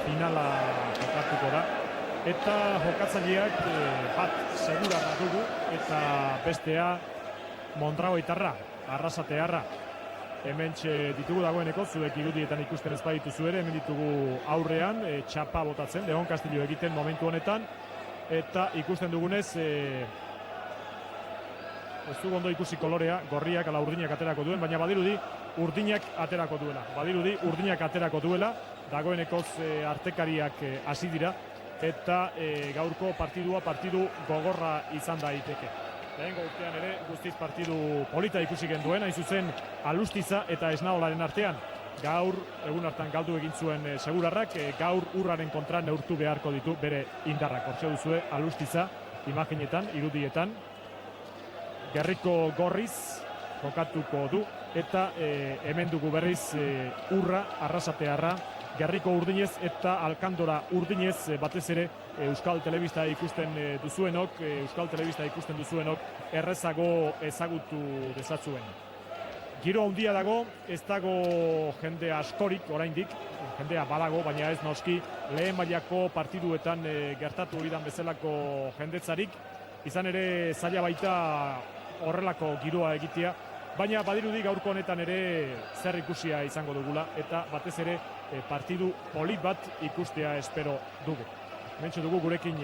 finala jokatuko da. Eta jokatzaileak bat Segurarra dugu eta bestea Mondragoitarra, Arrasatearra. Hemen ditugu dagoeneko, zuek irudietan ikusten ez badituzu ere, hemen ditugu aurrean, txapa botatzen, Leon Castillo egiten momentu honetan, eta ikusten dugunez, ez du ondo ikusi kolorea, gorriak ala urdinak aterako duen, baina badirudi urdinak aterako duela, dagoenekoz artekariak hasi dira, eta gaurko partidu gogorra izan daiteke. Lehengo urtean ere guztiz partidu polita ikusi genduen, hain zuzen Alustiza eta Esnaolaren artean. Gaur, egun hartan galdu egin zuen Segurarrak, gaur urraren kontra neurtu beharko ditu bere indarrak. Hortxe duzue Alustiza, imaginetan, irudietan, Gerriko Gorriz jokatuko du, eta hemen dugu berriz urra, Arrasatearra, Gerriko Urdinez eta Alkandora Urdinez, batez ere Euskal Telebista ikusten duzuenok, errezago ezagutu dezatzuen. Giro handia dago, ez dago jende askorik oraindik, jendea badago, baina ez noski lehen mailako partiduetan gertatu horidan bezalako jendetzarik, izan ere zaila baita horrelako giroa egitea, baina badirudi gaurko honetan ere zer ikusia izango dugula, eta batez ere partidu polit bat ikustea espero dugu. Mentxo dugu gurekin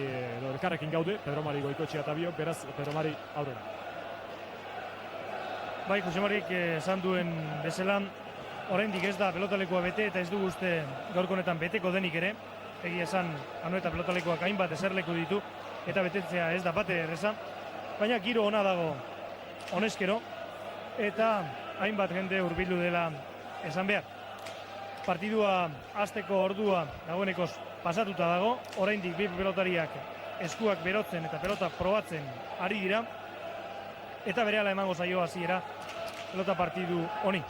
elkarrekin gaude, Pedro Mari Goikoetxea eta biok, beraz Pedro Mari aurrera. Bai, Jose Marik esan duen bezala, oraindik ez da pelotalekua bete eta ez dugu uste gaurko honetan beteko denik ere. Egia esan, Anoeta pelotalekuak hainbat eserleku ditu eta betetzea ez da bate erreza. Baina giro ona dago honezkero eta hainbat jende hurbildu dela esan behar. Partidua hasteko ordua dagoenekoz pasatuta dago, oraindik bi pelotariak eskuak berotzen eta pelota probatzen ari dira, eta berehala emango zaio hasiera pelota partidu honi.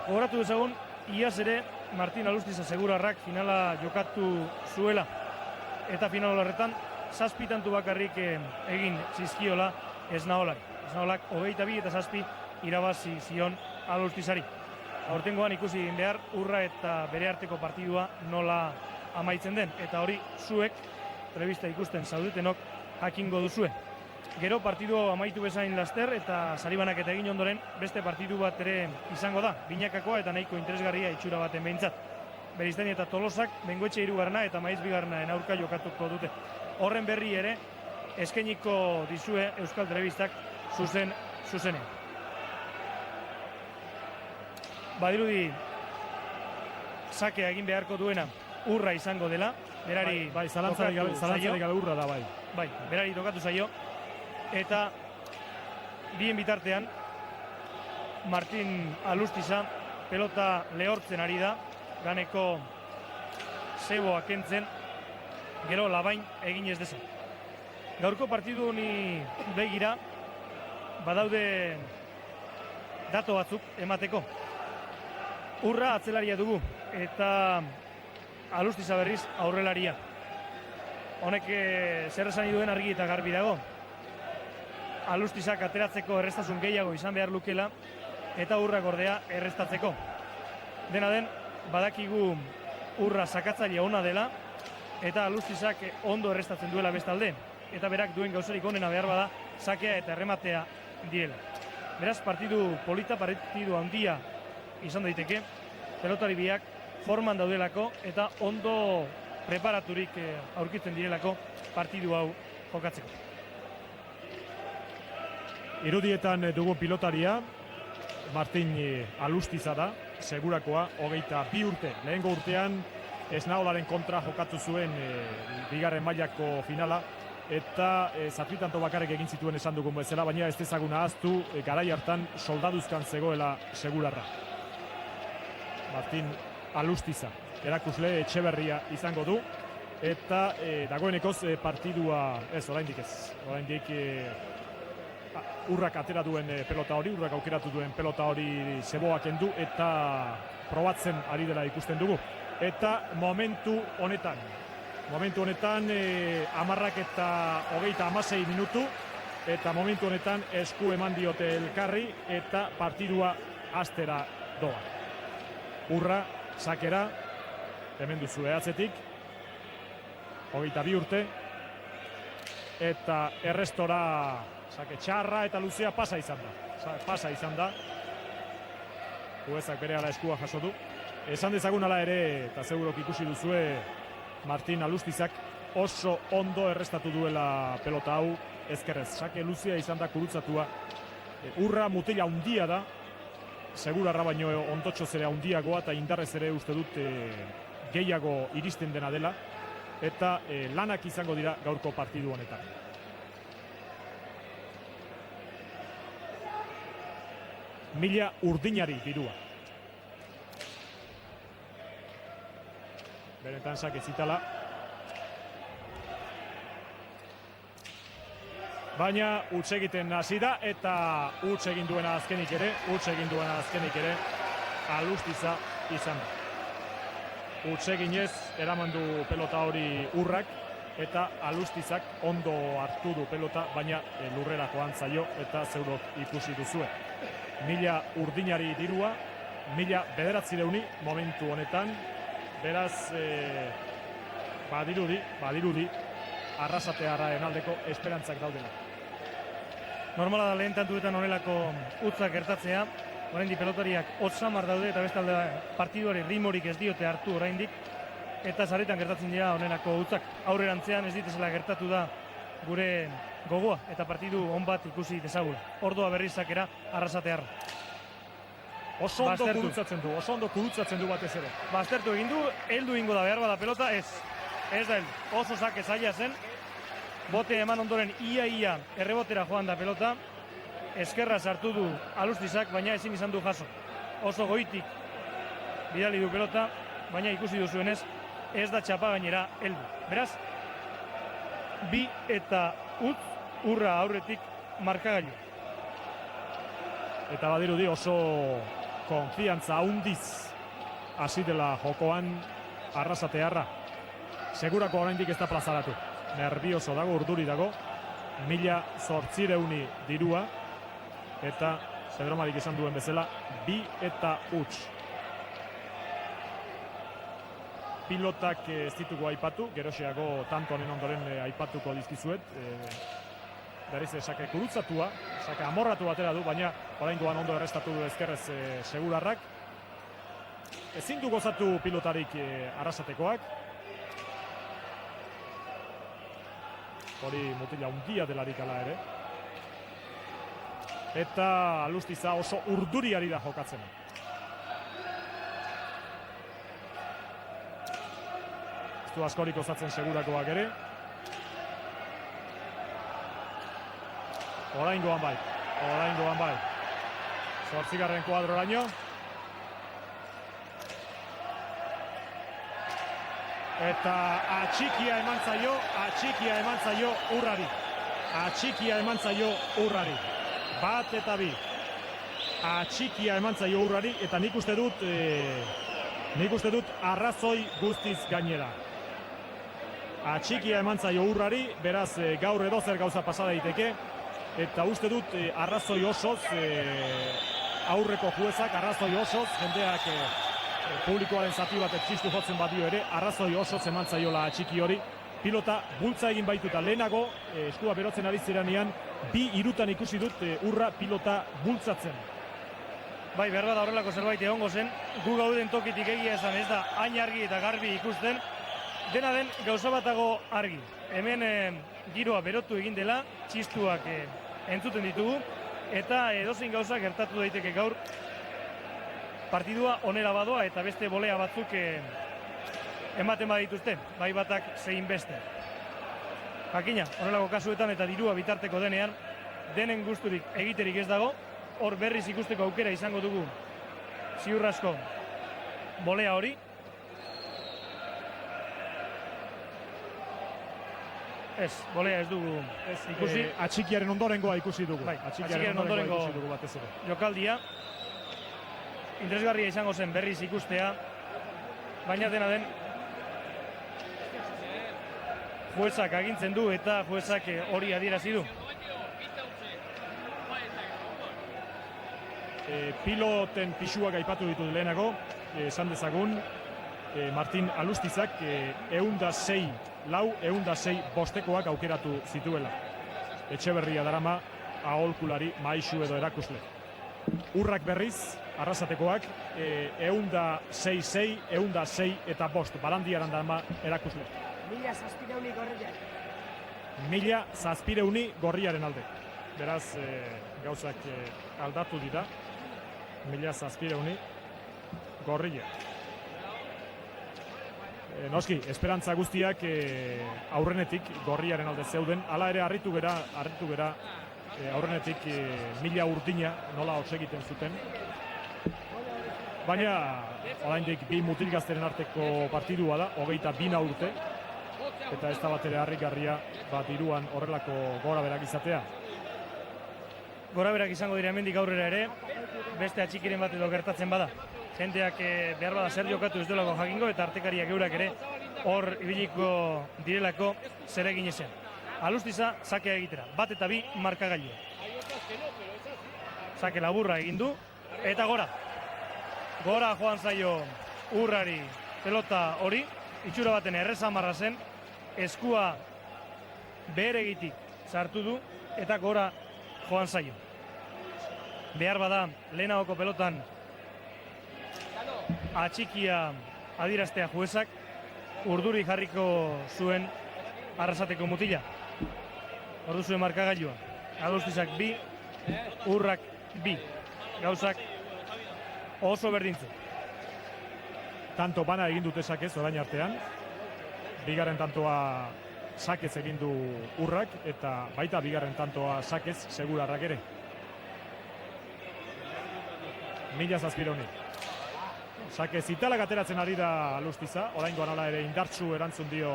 Gogoratu dezagun, iaz ere Martin Alustiza Segurarrak finala jokatu zuela, eta final horretan 7 tantu bakarrik egin zizkiola Esnaolak. Esnaolak 22 eta 7 irabazi zion Alustizari. Aurtengoan ikusi egin behar urra eta bere arteko partidua nola amaitzen den, eta hori zuek telebista ikusten zaudetenok jakingo duzue. Gero partidu amaitu bezain laster eta saribanak eta egin ondoren beste partidu bat ere izango da, binakakoa eta nahiko interesgarria itxura baten behintzat. Beriztani eta Tolosak Bengoetxe 3. eta Maiz 2. aurka jokatuko dute. Horren berri ere eskainiko dizue Euskal Telebistak zuzenean. Badirudi sakea egin beharko duena urra izango dela, berari zalantzarik gabe urra da, bai. Bai, berari tokatu zaio, eta bien bitartean Martin Alustiza pelota lehortzen ari da, ganeko zeboa kentzen, gero labain egin ez dezan. Gaurko partidu honi begira, badaude dato batzuk emateko. Urra atzelaria dugu, eta Alustiza berriz aurrelaria. Honek zer esan duen argi eta garbi dago. Alustizak ateratzeko errestasun gehiago izan behar lukela, eta urra gordea errestatzeko. Dena den, badakigu urra sakatzailea ona dela, eta Alustizak ondo errestatzen duela bestalde, eta berak duen gauzarik onena behar bada sakea eta errematea direla. Beraz, partidu polita, partidu handia izan daiteke, pelotari biak forman daudelako eta ondo preparaturik aurkitzen direlako partidu hau jokatzeko. Irudietan dugun pilotaria Martin Alustiza da, Segurakoa, 22 urte. Lehengo urtean Esnaolaren kontra jokatu zuen bigarren mailako finala, eta zatitanto bakarrik egin zituen esan dugun bezala, baina ez dezaguna ahaztu garai hartan soldaduzkan zegoela Segurarra. Martin Alustiza, erakusle Etxeberria izango du, eta dagoenekoz partidua oraindik urrak atera duen pelota hori, urrak aukeratu duen pelota hori zeboak kendu eta probatzen ari dela ikusten dugu. Eta momentu honetan 16 minutu, eta momentu honetan esku eman diote elkarri eta partidua hastera doa. Urra, sakera, hemen duzu atzetik, 22 urte. Eta errestora sake txarra eta luzea pasa izan da. Juezak bere ala eskua jaso du. Esan dezagun ala ere, eta segurok ikusi duzue, Martin Alustizak oso ondo errestatu duela pelota hau ezkerrez. Sake luzea izan da kurutzatua. Urra mutila handia da. Segurarra baino ondotxoz ere handiagoa eta indarrez ere uste dut gehiago iristen dena dela. Eta lanak izango dira gaurko partidu honetan. Mila urdinari dirua. Benetan sake zitala. Baina huts egiten hasi da eta huts egin duena azkenik ere Alustiza izan da. Huts eginez eraman du pelota hori Urrak eta Alustizak ondo hartu du pelota, baina lurrerakoan zaio eta zeurok ikusi duzue. 1000 urdinari dirua, 1900 momentu honetan, beraz badirudi Arrasatearraren aldeko esperantzak daudela. Normala da lehen tantuetan honelako hutzak gertatzea, oraindik pelotariak otsamar daude eta bestalde partiduari ritmorik ez diote hartu oraindik, eta saretan gertatzen dira honelako hutzak. Aurrerantzean ez ditezela gertatu da gure gogoa eta partidu on bat ikusi dezagula. Ordoa berrizakera Arrasatearra. Oso ondo kurutzatzen du batez ere. Baztertu egin du, heldu ingo da behar bada pelota, ez da heldu. Oso sake zaila zen, bote eman ondoren ia errebotera joan da pelota, eskerra sartu du Alustizak, baina ezin izan du jaso. Oso goitik bidali du pelota, baina ikusi duzuenez, ez da txapa gainera heldu. Beraz, 2 eta utz, Urra aurretik markagailu. Eta badirudi oso konfiantza handiz hasi dela jokoan Arrasatearra. Segurako oraindik ez da plazaratu. Nervioso dago, urduri dago. 1800 dirua. Eta Pedromarik esan duen bezala, 2 eta huts. Pilotak ez ditugu aipatu, geroxeago tanto honen ondoren aipatuko dizkizuet. Berriz sake kurutzatua, sake amorratu batera du, baina oraingoan ondo errestatu du ezkerrez Segurarrak. Ezin du gozatu pilotarik Arrasatekoak. Hori mutila handia delarik ala ere. Eta Alustiza oso urduriari da jokatzen. Ez du askorik osatzen Segurakoak ere. Oraingoan bai. 8. kuadroraino. Eta atxikia eman zaio Urrari. Bat eta 2. Atxikia eman zaio Urrari eta nik uste dut arrazoi guztiz gainera. Atxikia eman zaio Urrari, beraz gaur edozer gauza pasa daiteke. Eta uste dut arrazoi osoz, aurreko juezak arrazoi osoz, jendeak publikoaren zati bat txistu jotzen badio ere, arrazoi osoz eman zaiola atxiki hori. Pilota bultza egin baituta lehenago, eskua berotzen ari ziranean, 2-3 ikusi dut Urra pilota bultzatzen. Bai, behar da horrelako zerbait egongo zen, gu gauden tokitik egia esan ez da hain argi eta garbi ikusten, dena den gauza batago argi. Hemen giroa berotu egin dela, txistuak entzuten ditugu, eta edozein gauza gertatu daiteke gaur partidua onera badoa eta beste bolea batzuk ematen badituzte, bai batak zein beste. Jakina, honelako kasuetan eta dirua bitarteko denean, denen gusturik egiterik ez dago, hor berriz ikusteko aukera izango dugu ziur asko bolea hori. Ez, bolea ez dugu ikusi. Atxikiaren ondorengoa ikusi dugu. Bai, atxikiaren ondorengo batez ere. Jokaldia. Interesgarria izango zen berriz ikustea, baina dena den juezak agintzen du eta juezak hori adierazi du. Piloten pisuak aipatu ditut lehenago, esan dezagun, Martin Alustizak 106 lau, 106 bostekoak aukeratu zituela. Etxeberria darama aholkulari, maisu edo erakusle. Urrak berriz, Arrasatekoak 106, 106 eta bost. Balandiaran darama erakusle. 1700 gorriak. 1700 gorriaren alde. Beraz, gauzak aldatu dira. 1700 gorria. Noski, esperantza guztiak aurrenetik gorriaren alde zeuden. Hala ere harritu gera aurrenetik 1000 urdina nola hots egiten zuten. Baina oraindik bi mutil gazteren arteko partidua da, 22 urte. Eta ez da bat ere harrigarria bat iruan horrelako gora berak izatea. Gora berak izango dira hemendik aurrera ere, beste atxikiren bat edo gertatzen bada. Jendeak behar bada zer jokatu ez duelako jakingo eta artekariak eurak ere hor ibiliko direlako zeregin ezean. Alustiza sakea egitera, bat eta bi markagailua. Sake laburra egin du eta gora. Gora joan zaio Urrari pelota hori, itxura baten errezamarra zen, eskua beheregitik sartu du eta gora joan zaio. Behar bada lehenagoko pelotan atxikia adiraztea juezak, urduri jarriko zuen Arrasateko mutila. Ordu zuen markagailua. Alustizak 2, Urrak 2. Gauzak oso berdintzu. Tanto bana egin dute sakez orain artean. Bigarren tantoa sakez egin du Urrak eta baita bigarren tantoa sakez Segurarrak ere. 1700. Sakez italak ateratzen ari da Alustiza, oraingoan hala ere indartsu erantzun dio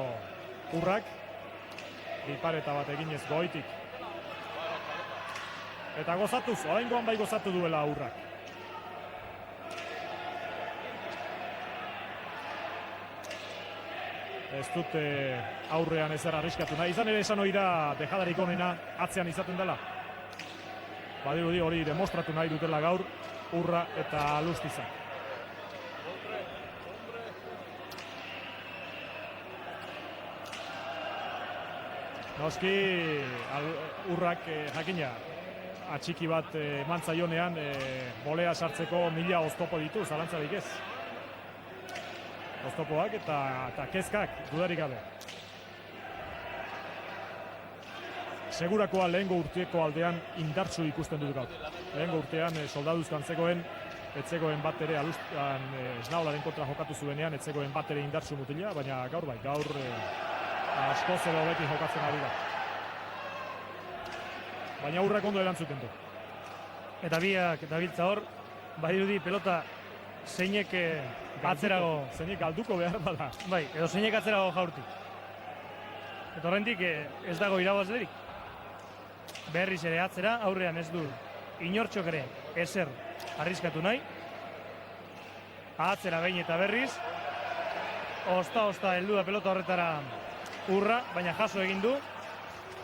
Urrak. Bipareta bat eginez goitik. Eta gozatuz, oraingoan bai gozatu duela Urrak. Ez dute aurrean ezer arriskatu nahi. Izan ere esan hori da dejadarik onena atzean izaten dela. Badirudi hori demostratu nahi dutela gaur Urra eta Alustiza. Noski Urrak jakina atxiki bat eman zaionean bolea sartzeko 1000 oztopo ditu, zalantzarik ez. Oztopoak eta kezkak dudarik gabe. Segurakoa lehengo urteko aldean indartsu ikusten dut gaur. Lehengo urtean soldaduzkan zegoen, etzegoen bat ere Esnaolaren kontra jokatu zuenean, etzegoen bat ere indartsu mutila, baina gaur bai, gaur askoz edo beti jokatzen ari da. Baina Urrak ondo erantzuten du. Eta biak dabiltza hor, badirudi pelota zeinek atzerago. Zeinek galduko behar bada. Bai, edo zeinek atzerago jaurti. Eta horrendik ez dago irabazlerik. Berriz ere atzera, aurrean ez du inortxok ere ezer arriskatu nahi. Atzera behin eta berriz. Osta heldu da pelota horretara Urra, baina jaso egin du.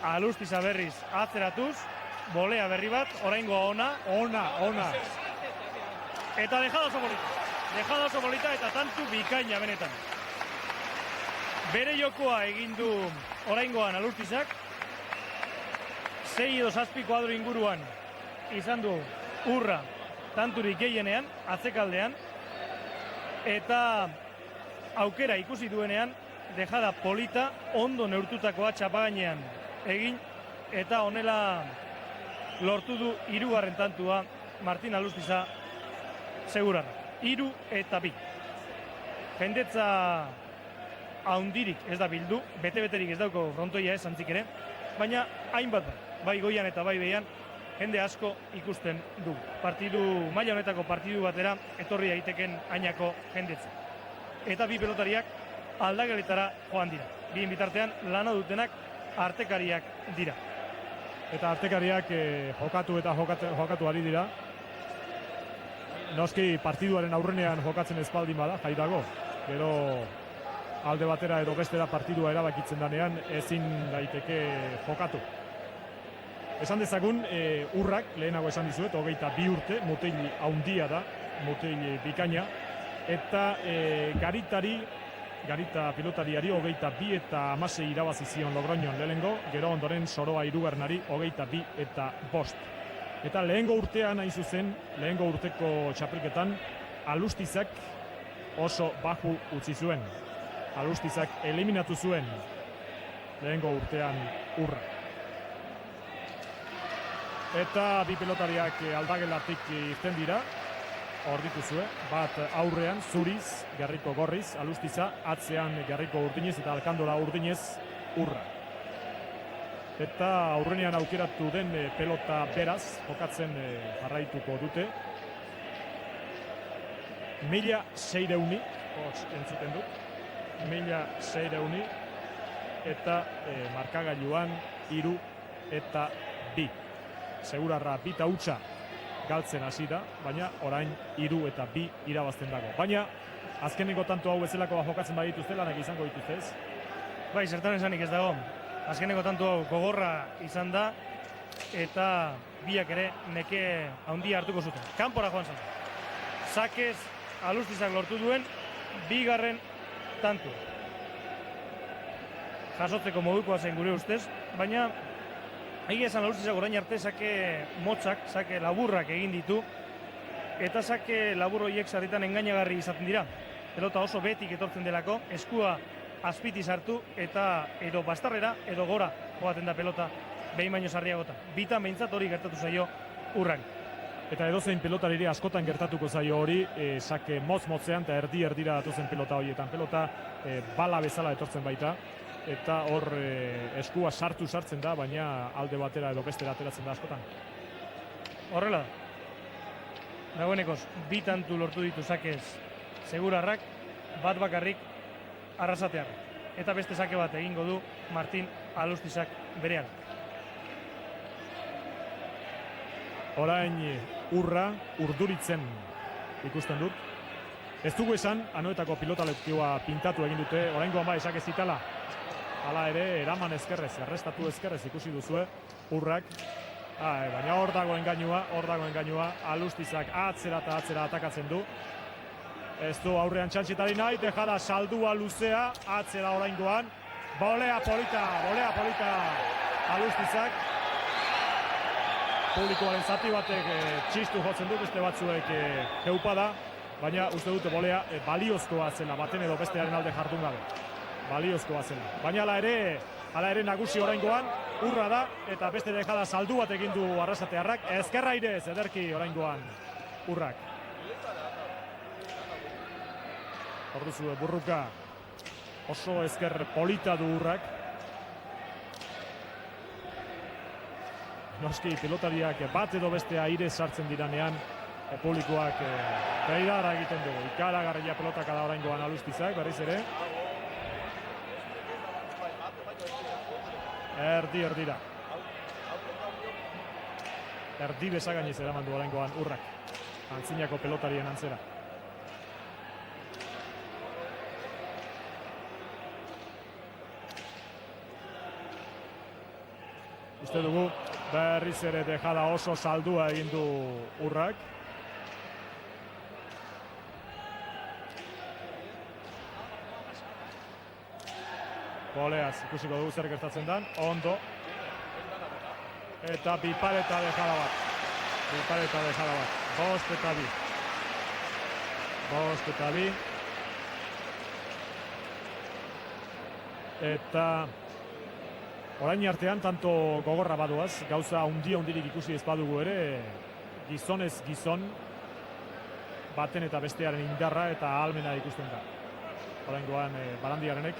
Alustiza berriz atzeratuz, bolea berri bat, oraingoa ona. Eta dejada oso bolita eta tantu bikaina benetan. Bere jokoa egin du oraingoan Alustizak. 6 edo 7 kuadro inguruan izan du Urra tanturik gehienean, atzekaldean. Eta aukera ikusi duenean, dejada polita, ondo neurtutakoa txapagainean egin, eta honela lortu du 3. tantua Martin Alustiza Segurarra. 3 eta 2. Jendetza haundirik ez da bildu, bete-beterik ez dauko frontoia ez antzik ere, baina hainbat bai goian eta bai behian, jende asko ikusten du. Maila honetako partidu batera etorri daiteken hainako jendetza. Eta bi pelotariak aldageletara joan dira. Bien bitartean lana dutenak artekariak dira. Eta artekariak jokatu ari dira. Noski partiduaren aurrenean jokatzen espaldin bada, jai dago. Gero alde batera edo bestera partidua erabakitzen danean ezin daiteke jokatu. Esan dezagun, Urrak, lehenago esan dizuet, 22 urte, mutil haundia da, mutil bikaina. eta Garita pilotariari 22 eta 16 irabazi zion Logroñon lehenengo, gero ondoren Soroa Hirugarrenari 22 eta 5. Eta lehengo urtean hain zuzen, lehengo urteko txapelketan, Alustizak oso baju utzi zuen. Alustizak eliminatu zuen lehengo urtean Urra. Eta bi pilotariak aldagelatik irten dira. Hor dituzue, bat aurrean, Zuriz, Gerriko Gorriz, Alustiza, atzean Gerriko Urdinez eta Alkandola Urdinez Urra. Eta aurrenean aukeratu den pelota beraz, jokatzen jarraituko dute. 1600, entzuten dut, 1600 eta markagailuan 3 eta 2. Segurarra bita hutsa galtzen hasi da, baina orain 3 eta 2 irabazten dago. Baina azkeneko tanto hau bezalako jokatzen badituzte, lanak izango dituzte ez? Bai, zertan esanik ez dago. Azkeneko tanto hau gogorra izan da, eta biak ere neke handia hartuko zuten. Kanpora joan zen. Sakez Alustizak lortu duen, 2. tantu. Jasotzeko modukoa zen gure ustez, baina egia esan Alustizak orain arte sake motzak, sake laburrak egin ditu, eta sake labur horiek sarritan engainagarri izaten dira. Pelota oso betik etortzen delako, eskua azpiti sartu eta edo bastarrera edo gora joaten da pelota behin baino sarriagota. Bitan behintzat hori gertatu zaio Urrari. Eta edozein pilotariri askotan gertatuko zaio hori, sake motz-motzean eta erdi-erdira datuzen pelota horietan. Pelota bala bezala etortzen baita. Eta hor eskua sartzen da, baina alde batera edo bestera ateratzen da askotan. Horrela da. Dagoenekoz, 2 tantu lortu ditu Sakez Segurarrak, bat bakarrik Arrasatearrak. Eta beste sake bat egingo du Martin Alustizak berean. Orain Urra urduritzen ikusten dut. Ez dugu esan, anoetako pilotalekioa pintatu egin dute, oraingoan bai esak ez zitala. Hala ere, eraman ezkerrez, errestatu ezkerrez ikusi duzue, Urrak. Baina hor dago engainua, Alustizak atzera eta atzera atakatzen du. Ez du aurrean txantxetari nahi, dejada saldua luzea, atzera oraingoan. Bolea polita Alustizak. Publikoaren zati batek txistu jotzen du, beste batzuek geupada, baina uste dute bolea baliozkoa zela, baten edo bestearen alde jardun gabe. Baliozkoa zela. Baina hala ere nagusi oraingoan Urra da, eta beste dejada saldu bat egin du Arrasatearrak. Ezkerra airez ederki oraingoan Urrak. Hor duzu burruka oso ezker polita du Urrak. Noski pilotariak bat edo beste aire sartzen diranean, publikoak beidara egiten du. Ikaragarria pelotaka da oraingoan Alustizak, berriz ere. Erdira. Erdi bezagainiz eraman du oraingoan Urrak. Antzinako pelotarien antzera. Uste dugu, berriz ere dejada oso saldua egin du Urrak. Boleaz, ikusiko dugu zer gertatzen den, ondo. Eta bipaleta dejada bat. Bost eta bi. Eta orain artean, tanto gogorra badoaz, gauza hundirik ikusi ez badugu ere, gizonez gizon, baten eta bestearen indarra eta ahalmena ikusten da. Oraingoan Barandiarenek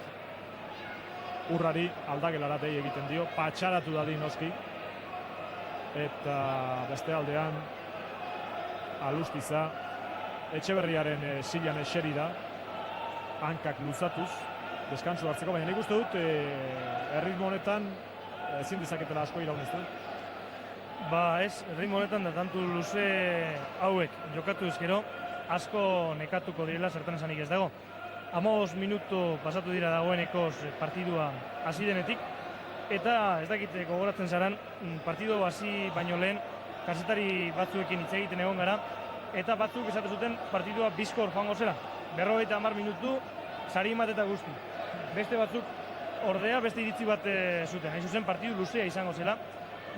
Urrari aldagelara dei egiten dio, patxaratu dadin noski. Eta beste aldean Alustiza Etxeberriaren silan eseri da, hankak luzatuz, deskantsu hartzeko, baina nik uste dut erritmo honetan ezin dezaketela asko irauneztu. Ba ez, erritmo honetan da tantu luze hauek jokatu ezkero, asko nekatuko direla, zertan esanik ez dago. 15 minutu pasatu dira dagoenekoz partidua hasi denetik, eta ez dakit gogoratzen zaran, partidu hasi baino lehen kazetari batzuekin hitz egiten egon gara, eta batzuk esate zuten partidua bizkor joango zela. 50 minutu, sari emat eta guzti. Beste batzuk, ordea, beste iritzi bat zuten. Hain zuzen, partidu luzea izango zela.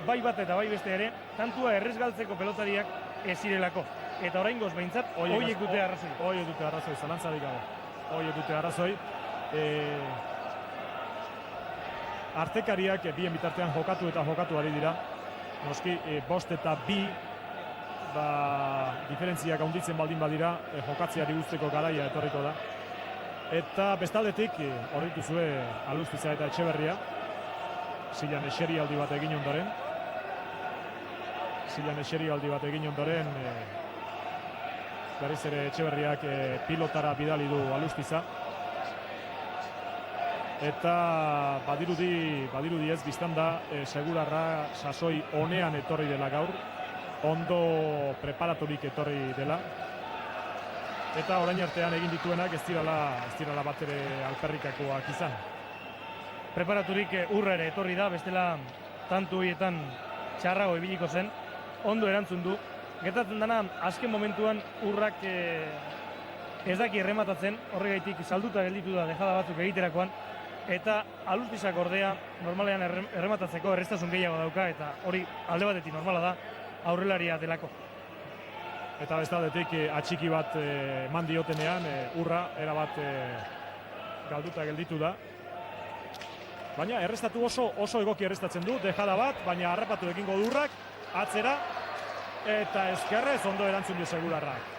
Bai bat eta bai beste ere, tantua errezgaltzeko pelotariak ez zirelako. Eta oraingoz behintzat, horiek dute arrazoi. Horiek dute arrazoi, zalantzarik gabe. Horiek dute arrazoi. Artekariak bien bitartean jokatu eta jokatu ari dira. Noski, 5 eta 2 diferentziak handitzen baldin badira, jokatzeari guzteko garaia etorriko da. Eta bestaldetik, hori duzue Alustiza eta Etxeberria, zilan eserialdi bat egin ondoren. Berriz ere Etxeberriak pilotara bidali du Alustiza. Eta badirudi ez biztan da, Segurarra sasoi onean etorri dela gaur. Ondo preparaturik etorri dela. Eta orain artean egin dituenak ez dirala bat ere alperrikakoak izan. Preparaturik Urra ere etorri da, bestela tantu horietan txarrago ibiliko zen. Ondo erantzun du. Gertatzen dena, azken momentuan Urrak ez daki errematatzen, horregaitik salduta gelditu da dejada batzuk egiterakoan. Eta Alustizak ordea normalean errematatzeko errestasun gehiago dauka, eta hori alde batetik normala da, aurrelaria delako. Eta bestaldetik atxiki bat eman diotenean, Urra erabat galduta gelditu da. Baina errestatu oso egoki errestatzen du, dejada bat, baina harrapatu egingo du Urrak, atzera, eta ezkerrez ondo erantzun dio Segurarrak.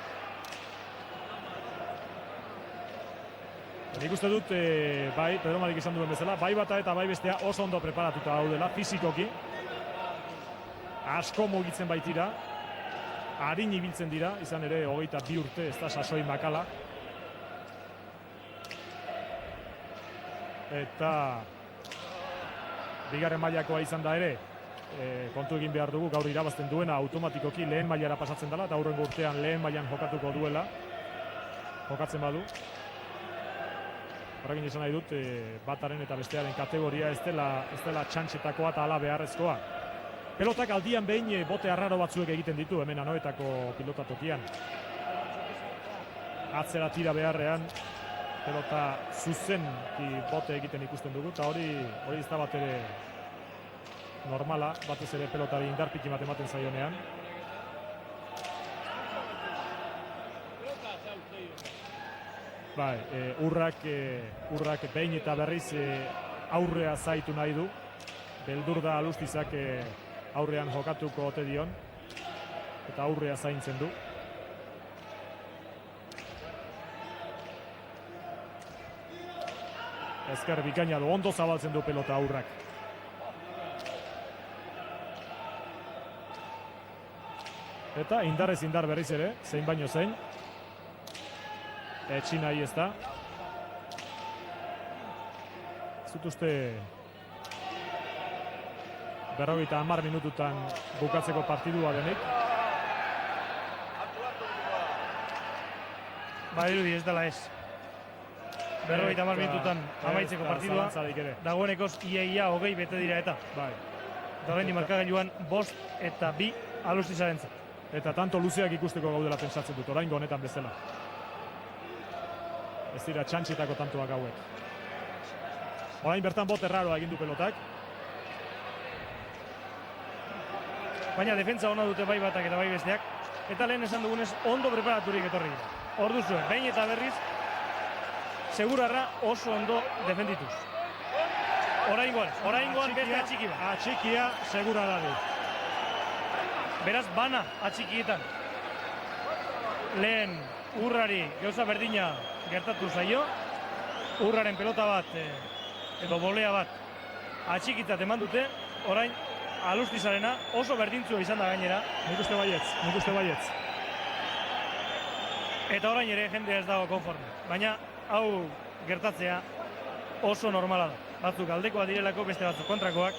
Nik uste dut, bai, Pedro Marik izan duen bezala, bai bata eta bai bestea oso ondo preparatuta daudela, fizikoki. Asko mugitzen baitira, harin ibiltzen dira, izan ere 22 urte, ez da sasoi makala. Eta bigarren mailakoa izan da ere, kontu egin behar dugu, gaur irabazten duena automatikoki lehen mailara pasatzen dela, eta aurrengo urtean lehen mailan jokatuko duela, jokatzen badu. Horrekin izan nahi dut, bataren eta bestearen kategoria ez dela txantxetakoa eta ala beharrezkoa. Pelotak aldian behin bote arraro batzuek egiten ditu hemen Anoetako pilotatokian. Atzera tira beharrean, pelota zuzenki bote egiten ikusten dugu, eta hori ez da bat ere normala, batez ere pelotari indarpiki bat ematen zaionean. Bai, Urrak behin eta berriz aurrea zaitu nahi du. Beldur da Alustizak aurrean jokatuko ote dion. Eta aurrea zaintzen du. Ezker bikaina du, ondo zabaltzen du pelota Urrak. Eta indarrez indar berriz ere, zein baino zein. Etxin nahi ez da. Zut uste 50 minututan bukatzeko partidua denik. Badirudi ez dela ez. 50 minututan amaitzeko partidua. Dagoenekoz ia 20 bete dira eta. Bai. Eta horrein markagailuan 5 eta 2 Alustizarentzat. Eta tanto luzeak ikusteko gaudela pentsatzen dut, oraingo honetan bezala. Ez dira txantxitako tantuak hauek. Orain bertan bote erraroa egin du pelotak. Baina defentsa ona dute bai batak eta bai besteak. Eta lehen esan dugunez ondo preparaturik etorri dira. Ordu zuen, behin eta berriz, Segurarra oso ondo defendituz. Oraingoan beste atxiki bat. Atxikia Segurarra du. Beraz, bana atxikietan. Lehen Urrari gauza berdina gertatu zaio. Urraren pelota bat, edo bolea bat, atxikitzat eman dute. Orain, Alustizarena oso berdintzua izan da gainera. Nik uste baietz. Eta orain ere jendea ez dago konforme. Baina, hau gertatzea oso normala da. Batzuk aldekoa direlako, beste batzuk kontrakoak.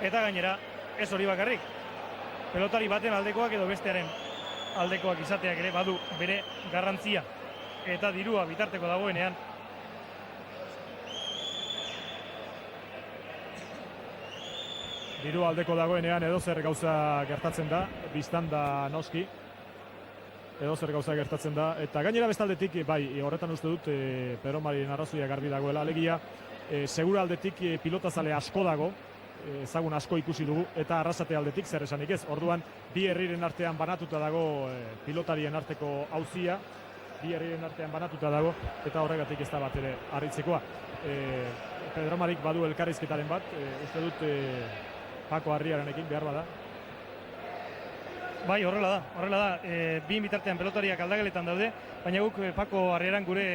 Eta gainera, ez hori bakarrik. Pelotari baten aldekoak edo bestearen aldekoak izateak ere badu bere garrantzia. Eta dirua bitarteko dagoenean. Dirua aldeko dagoenean edozer gauza gertatzen da, biztan da noski. edo zer gauza gertatzen da. Eta gainera bestaldetik, bai, horretan uste dut Pedro Mariren arrazoia garbi dagoela. Alegia, segura aldetik pilotazale asko dago, ezagun asko ikusi dugu, eta arrasate aldetik zer esanik ez. Orduan, bi herriren artean banatuta dago pilotarien arteko auzia, bi herriren artean banatuta dago, eta horregatik ez da bat ere harritzekoa. Pedro Marik badu elkarrizketaren bat, uste dut Pako Arriaranekin behar bada. Bai, horrela da. Bi bitartean pelotariak aldageletan daude, baina guk Pako Arriaran gure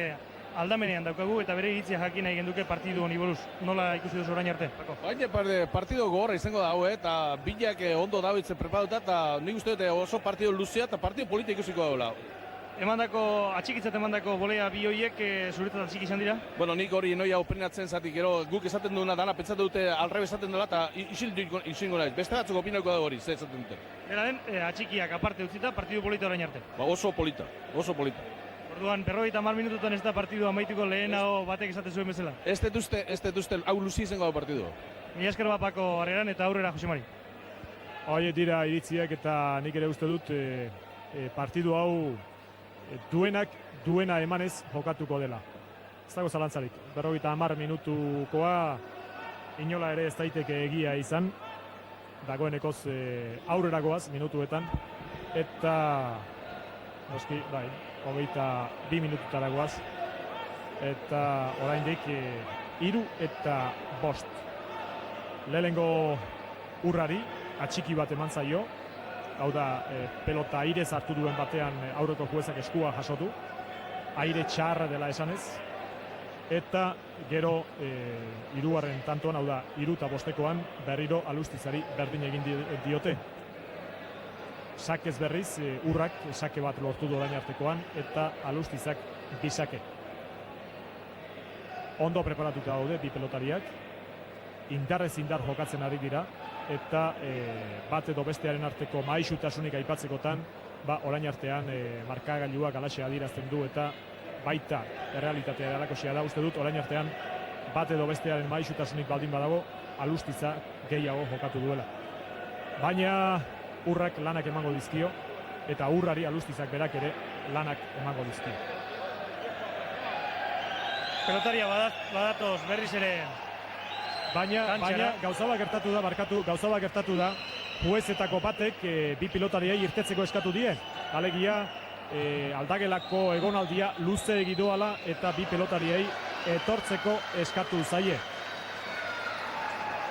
aldamenean daukagu eta bere iritzia jakin nahi genduke partidu honi buruz. Nola ikusi duzu orain arte, Pako? Baina partidu gogorra izango da hau, eta bilak ondo dagoitzen preparatuta, eta nik uste dut oso partidu luzea eta partidu politik ikusiko daula. Atxikitzat emandako bolea bi hoiek zuretzat atxiki izan dira? Bueno, nik hori noia openatzen zatik, gero guk esaten duena dana, pentsatu dute alrebe esaten dela, eta isilgo naiz. Beste batzuk opinauko da hori, ze esaten dute. Dela den, atxikiak aparte utzita, partidu polita orain arte. Ba, oso polita. Orduan, 50 minututan ez da partidu amaituko lehenago batek esate zuen bezala. Ez dut uste, hau luzi izango da partidu. Mila esker bat Pako Arriaran eta aurrera Jose Mari. Horiek dira iritziak eta nik ere uste dut partidu hau duena emanez jokatuko dela. Ez dago zalantzarik. 50 minutukoa inola ere ez daiteke egia izan. Dagoenekoz aurrera goaz minutuetan. Eta noski, bai, 22 minututara goaz. Eta oraindik 3 eta 5. Lehenengo urrari atxiki bat eman zaio. Hau da, pelota airez hartu duen batean aurreko juezak eskua jasotu. Aire txarra dela esanez. Eta gero hirugarren tantoan, hau da, 3 eta 5 berriro Alustizari berdin egin diote. Sakez berriz, urrak sake bat lortu du orain artekoan, eta Alustizak bi sake. Ondo preparatuta daude bi pelotariak. Indarrez indar jokatzen ari dira. Eta bat edo bestearen arteko maixutasunik aipatzekotan, orain artean markagailuak alaxe adierazten du eta baita errealitatea delakosia da. Uste dut orain artean bat edo bestearen maixutasunik baldin badago, Alustiza gehiago jokatu duela. Baina urrak lanak emango dizkio eta urrari Alustizak berak ere lanak emango dizkio. Pelotaria badatoz berriz ere. Baina gauza bat gertatu da, juezetako batek bi pilotariei irtetzeko eskatu die. Alegia, aldagelako egonaldia luze egidoala eta bi pilotariei etortzeko eskatu zaie.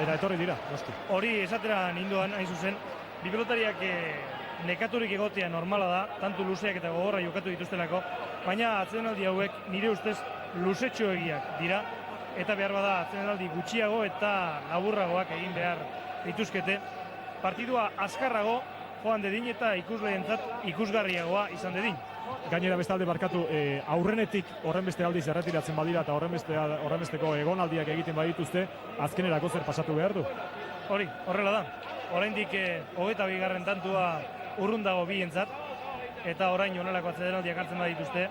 Eta etorri dira, noski. Hori esatera ninduan, hain zuzen, bi pilotariak nekaturik egotea normala da, tantu luzeak eta gogorra jokatu dituztelako, baina atsedenaldi hauek nire ustez luzetxoegiak dira, eta behar bada atsedenaldi gutxiago eta laburragoak egin behar dituzkete. Partidua azkarrago joan dedin eta ikusleentzat ikusgarriagoa izan dedin. Gainera bestalde barkatu, aurrenetik horrenbeste aldiz erretiratzen badira eta horrenbesteko egonaldiak egiten badituzte, azkenerako zer pasatu behar du? Hori, horrela da. Oraindik 22. tantua urrun dago bientzat, eta orain honelako atsedenaldiak hartzen badituzte,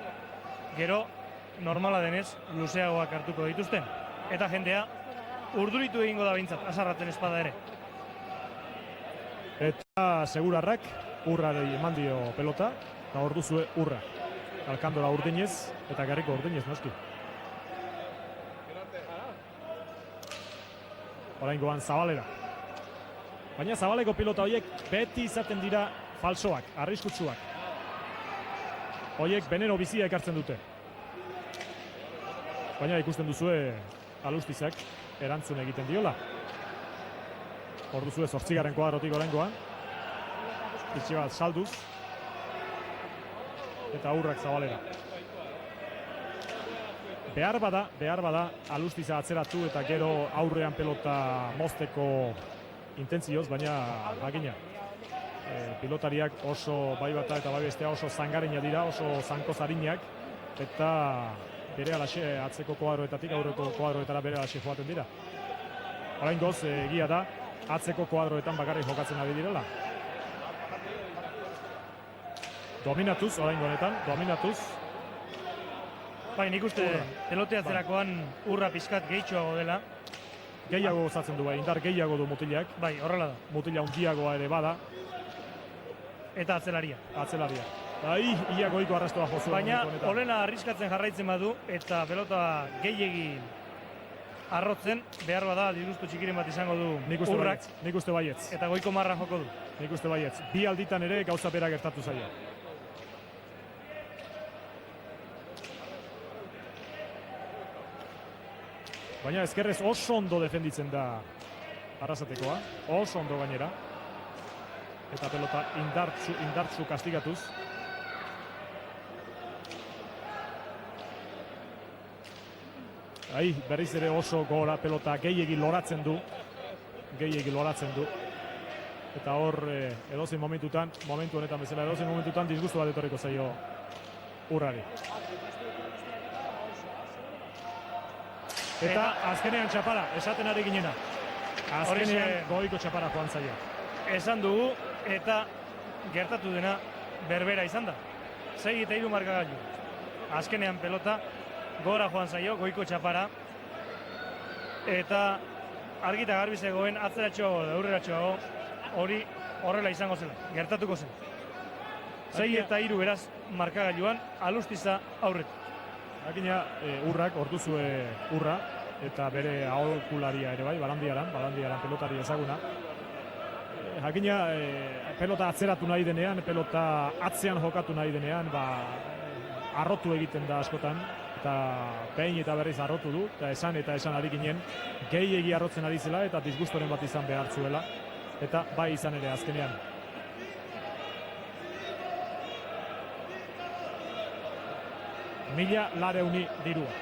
gero normala denez luzeagoak hartuko dituzte. Eta jendea urduritu egingo da behintzat, azarraten espada ere. Eta segurarrak urrari eman dio pelota, eta hor duzue urra. Alkandora Urdinez eta Garriko Urdinez, noski. Oraingoan Zabalera. Baina Zabaleko pilota horiek beti izaten dira falsoak, arriskutsuak. Horiek veneno bizia ekartzen dute. Baina ikusten duzue Alustizak erantzun egiten diola. Hor duzue 8. kuadrotik oraingoan. Itxe bat salduz. Eta urrak Zabalera. Behar bada Alustiza atzeratu eta gero aurrean pelota mozteko intentzioz, baina bagina. Pilotariak oso bai bata eta bai bestea oso zangarina dira, oso zanko zarinak, eta bere alaxe atzeko kuadroetatik aurreko kuadroetara bere alaxe joaten dira. Oraingoz egia da, atzeko kuadroetan bakarrik jokatzen ari direla. Dominatuz, oraingo honetan, dominatuz. Bai, nik uste pelote atzerakoan urra pizkat gehitxoago dela. Gehiago gozatzen du, indar gehiago du mutilak. Bai, horrela da. Mutila hundiagoa ere bada. Eta atzelaria. Atzelaria. Ia goiko arrastoa jozu. Baina Olena arriskatzen jarraitzen badu eta pelota gehiegi arrotzen, behar bada disgustu txikiren bat izango du Urrak. Nik uste baietz. Eta goiko marra joko du. Nik uste baietz. Bi alditan ere gauza bera gertatu zaio. Baina ezkerrez oso ondo defenditzen da Arrasatekoa. Oso ondo gainera. Eta pelota indartsu kastigatuz. Berriz ere oso gora pelota gehiegi loratzen du. Eta hor edozein momentu honetan bezala, edozein momentutan disgustu bat etorriko zaio Urrari. Eta azkenean txapara, esaten ari ginena. Azkenean goiko txapara joan zaio. Esan dugu eta gertatu dena berbera izan da. 6-3 markagailu. Azkenean pelota gora joan zaio, goiko txapara. Eta argita garbi zegoen atzeratxoago da aurreratxoago hori horrela izango zela, gertatuko zen. 6-3 beraz markagailuan Alustiza aurretik. Jakina Urrak, orduzue Urra, eta bere aholkularia ere bai, balandiaran pelotari ezaguna. Jakina pelota atzeratu nahi denean, pelota atzean jokatu nahi denean, arrotu egiten da askotan, eta behin eta berriz arrotu du, eta esan ari ginen, gehiegi arrotzen ari zela, eta disgustoren bat izan behar zuela, eta bai izan ere azkenean. Mila lareuni dirua.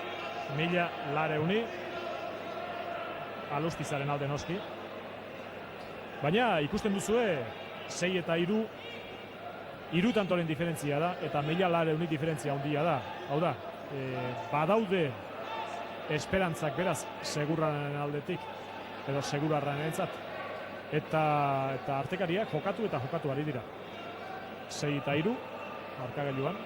Mila lareuni Alustizaren alde noski. Baina ikusten duzue 6-3 hiru tantoren diferentzia da eta mila lareuni diferentzia handia da. Hau da, badaude esperantzak beraz Segurraren aldetik edo Segurarrenentzat. Eta artekariak jokatu ari dira. 6-3 markagailuan.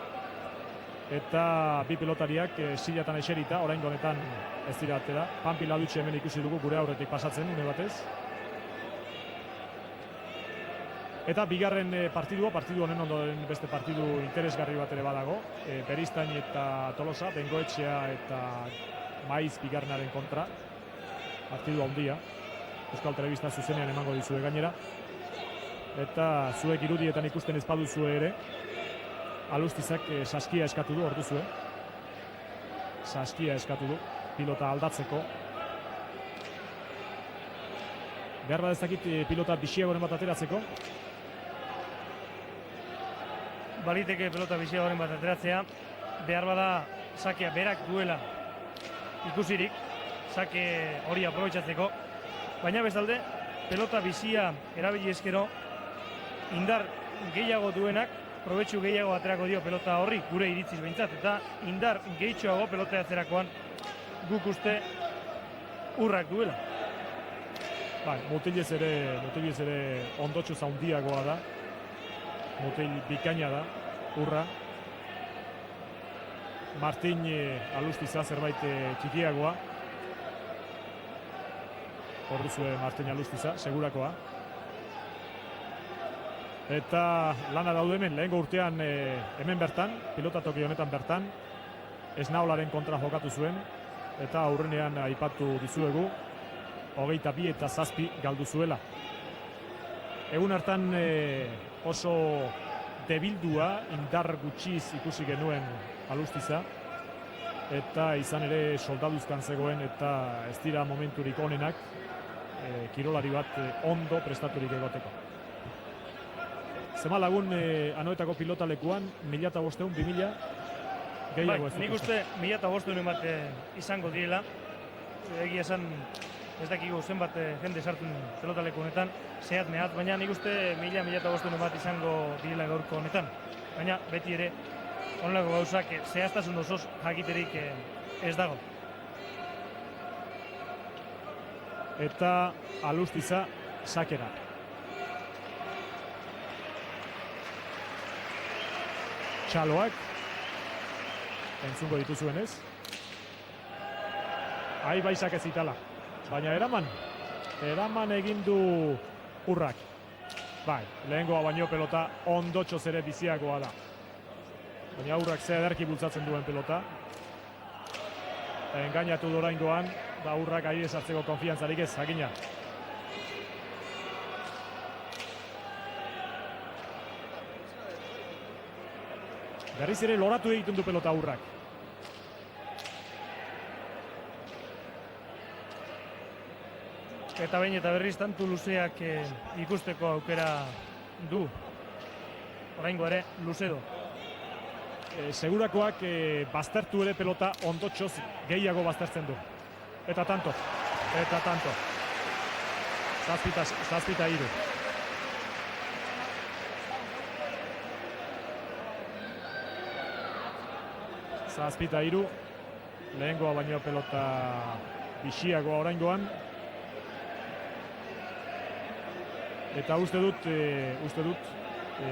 Eta bi pilotariak silatan eserita, oraingo honetan ez dira atera. Pampi Ladutxe hemen ikusi dugu gure aurretik pasatzen, une batez. Eta bigarren partidu honen ondoren beste partidu interesgarri bat ere badago. Beristain eta Tolosa, Bengoetxea eta Maiz bigarrenaren kontra. Partidu handia. Euskal Telebista zuzenean emango dizue gainera. Eta zuek irudietan ikusten ez baduzue ere, Alustizak saskia eskatu du, orduzue. Saskia eskatu du, pilota aldatzeko. Behar bat ez dakit pilota bixiagoren bat ateratzeko. Baliteke pelota bixiagoren bat ateratzea. Behar bada sakea berak duela ikusirik, sake hori aprobetxatzeko. Baina bestalde, pelota bizia erabili eskero, indar gehiago duenak, probetxu gehiago aterako dio pelota horri, gure iritziz behintzat, eta indar gehitxoago pelota atzerakoan guk uste Urrak duela. Mutilez ere ondotxo zaundiagoa da. Mutil bikaina da, Urra. Martin Alustiza zerbait txikiagoa. Orduzue Martin Alustiza, segurakoa. Eta lana daude hemen, lehengo urtean hemen bertan, pilotatoki honetan bertan, Esnaolaren kontra jokatu zuen, eta aurrenean aipatu dizuegu, 22 eta 7 galdu zuela. Egun hartan oso debildua, indar gutxiz ikusi genuen Alustiza, eta izan ere soldaduzkan zegoen, eta ez dira momenturik onenak, kirolari bat ondo prestaturik egoteko. Zema lagun Anoetako pilotalekuan, 1500, 2000, gehiago ez dut. Nik uste 1500 bat izango direla. Egia esan ez dakigu zenbat jende sartu pelotaleku honetan, zehat mehat, baina nik uste 1500 bat izango direla gaurko honetan. Baina beti ere, honelako gauzak zehaztasun osoz jakiterik ez dago. Eta Alustiza sakera. Txaloak, entzungo dituzuen ez. Baizak ez itala, baina eraman egin du Urrak. Lehengoa baino pelota ondotxoz ere biziagoa da. Baina aurrak ze ederki bultzatzen duen pelota. Engainatu du oraingoan, da aurrak aire sartzeko konfiantzarik ez, jakina. Berriz ere loratu egiten du pelota aurrak. Eta behin eta berriz tantu luzeak ikusteko aukera du. Oraingo ere luzedo. Segurakoak baztertu ere pelota ondotxoz gehiago baztertzen du. Eta tanto. Zazpita hiru. Zazpita hiru. Lehengoa baino pelota bixiagoa oraingoan. Eta uste dut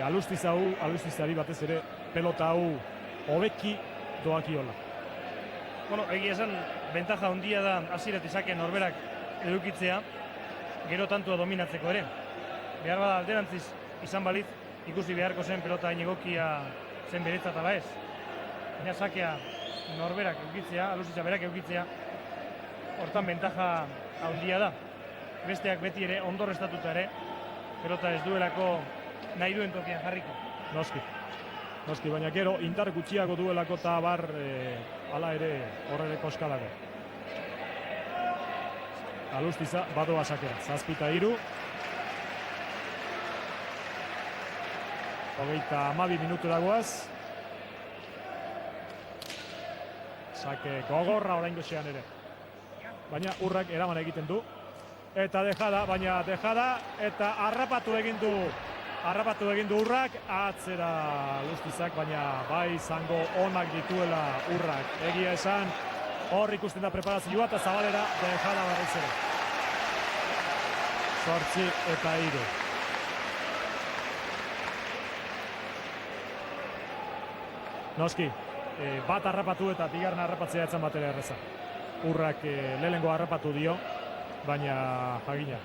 alustizari batez ere pelota hau hobeki doakiola. Bueno, egia esan, bentaja handia da hasieratik izake norberak edukitzea, gero tantua dominatzeko ere. Behar bada alderantziz izan balitz, ikusi beharko zen pelota hain egokia zen beretzat ala ez. Baina sakea norberak edukitzea, alustitza berak edukitzea, hortan bentaja handia da. Besteak beti ere ondorrestatuta ere, pelota ez duelako nahi duen tokian jarriko. Noski, baina gero indar gutxiago duelako eta bar hala ere horre koskadago. Alustiza badoa sakera, 7-3. 32 minutu dagoaz. Sake gogorra oraingo xean ere. Baina urrak eraman egiten du. Eta baina dejada eta harrapatu egin du urrak, atzera Alustizak, baina bai izango onak dituela urrak. Egia esan, hor ikusten da preparazioa eta zabalera dejada berriz ere. 8-3. Noski, bat harrapatu eta bigarren harrapatzea etzan batera erreza. Urrak lehengo harrapatu dio, baina jagina.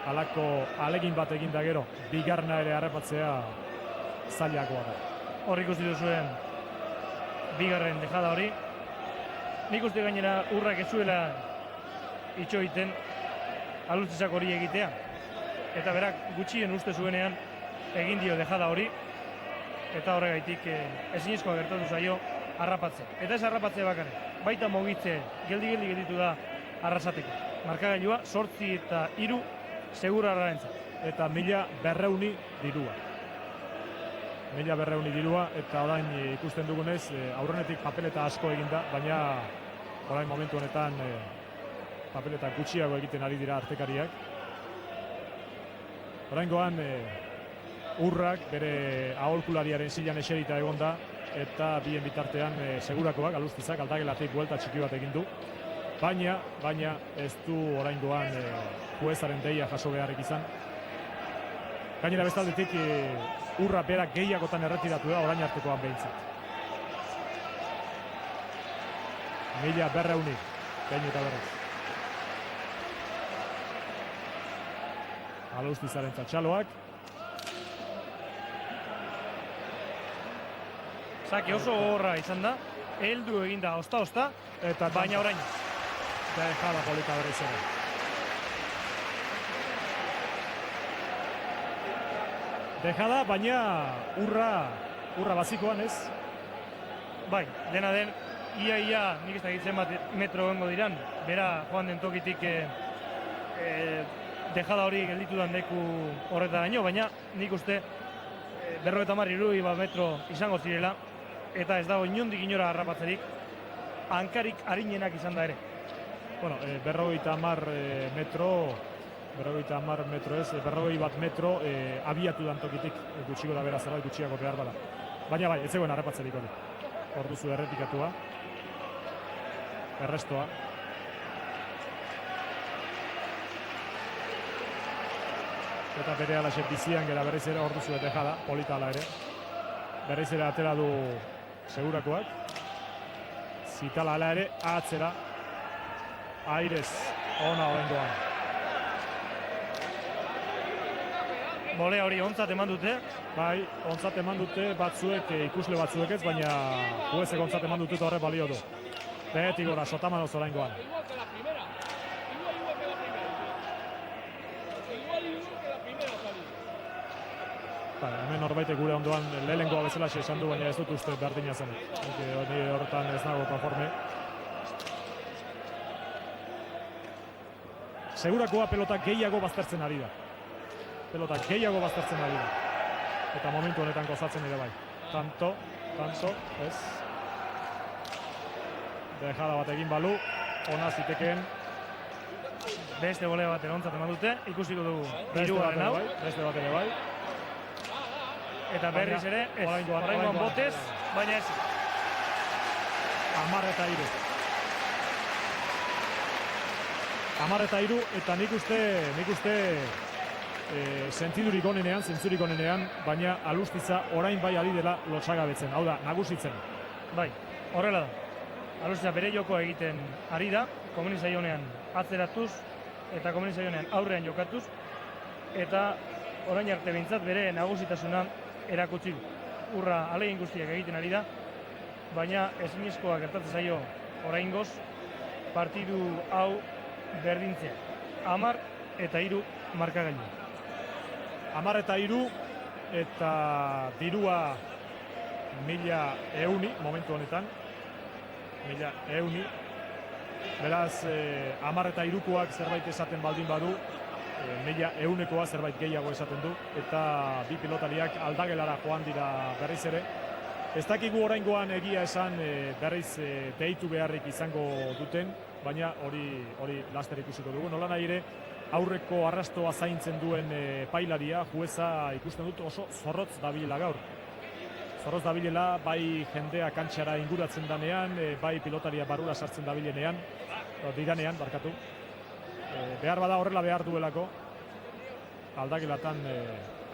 Halako alegin bat egin da gero, bigarna ere harrapatzea zailagoa da. Hor ikusti duzuen bigarren dejada hori. Nik uste gainera urrak ez zuela itxoiten Alustizak hori egitea. Eta berak gutxien uste zuenean egin dio dejada hori. Eta horregaitik ezinezkoa gertatu zaio harrapatzea. Eta ez harrapatzea bakarrik. Baita mogitze geldi gelditu da arrasateko. Markagailua 8-3 segura arrarentzat. Eta 1.200 dirua. 1.200 dirua eta orain ikusten dugunez aurrenetik papeleta asko eginda, baina orain momentu honetan papeleta gutxiago egiten ari dira artekariak. Oraingoan urrak bere aholkulariaren zilan eserita egonda eta bien bitartean segurakoak Alustizak aldagelatik buelta txiki bat egin du. Baina ez du oraingoan juezaren deia jaso beharrik izan. Gainera bestaldetik urra berak gehiagotan erretiratu da orain artekoan behintzat. 1.200 behin eta berriz. Alustizaren txaloak. Sake oso gogorra izan da, heldu eginda osta, Eta baina orain. Dejada polita berriz ere. Dejada, baina urra bazikoan ez? Bai, dena den, ia, nik ez da egitzen bat metro gongo diran, bera joan den tokitik dejada hori gelditu dan deku horretaraino, baina nik uste 50 metro izango zirela, eta ez dago inondik inora harrapatzerik, hankarik arinenak izan da ere. Bueno, 50 metro ez, 51 metro abiatu dan tokitik gutxiko da bera zerbait gutxiago behar bada. Baina bai, ez zegoen harrapatzerik hori. Hor duzu errepikatua. Errestoa. Eta bere alaxe bizian gera berriz ere hor duzu dejada, polita ala ere. Berriz ere atera du segurakoak. Zitala ala ere, atzera. Airez, ona horrengoan. Bolea hori ontzat eman dute. Bai, ontzat eman dute batzuek, ikusle batzuek ez, baina juezek ontzat eman dute eta horre balio du. Beti gora, Sotamanoz oraingoan. Bai, hemen norbaitek gure ondoan lehengoa bezala esan du, baina ez dut uste berdina zen. Ni horretan ez nago konforme. Segurakoa pelota gehiago baztertzen ari da. Pelota gehiago baztertzen ari da. Eta momentu honetan gozatzen ere bai. Tanto, ez. Dejada bat egin balu, ona zitekeen. Beste bolea baten ontzat eman dute, ikusiko dugu Beste hirugarren hau. bat ere bai. Eta berriz ere, ez, oraingoan botez, baina ez. 10-3. 10-3 eta nik uste sentidurik onenean, zentzurik onenean, baina Alustiza orain bai ari dela lotsagabetzen, hau da, nagusitzen. Bai, horrela da. Alustiza bere joko egiten ari da, komeni zaionean atzeratuz, eta komeni zaionean aurrean jokatuz, eta orain arte behintzat bere nagusitasuna erakutsi du. Urra alegin guztiak egiten ari da, baina ezinezkoa gertatzen zaio oraingoz partidu hau berdintzea. 10-3 markagailu. 10-3 eta dirua 1.100 momentu honetan. 1.100. Beraz, 10-3koak zerbait esaten baldin badu, 1.100koa zerbait gehiago esaten du, eta bi pilotariak aldagelara joan dira berriz ere. Ez dakigu oraingoan egia esan berriz deitu beharrik izango duten, baina hori laster ikusiko dugu. Nola nahi ere, aurreko arrastoa zaintzen duen pailaria, jueza ikusten dut oso zorrotz dabilela gaur. Zorrotz dabilela, bai jendea kantxara inguratzen danean, bai pilotaria barrura sartzen dabilenean, diranean, barkatu. Behar bada horrela behar duelako, aldagelatan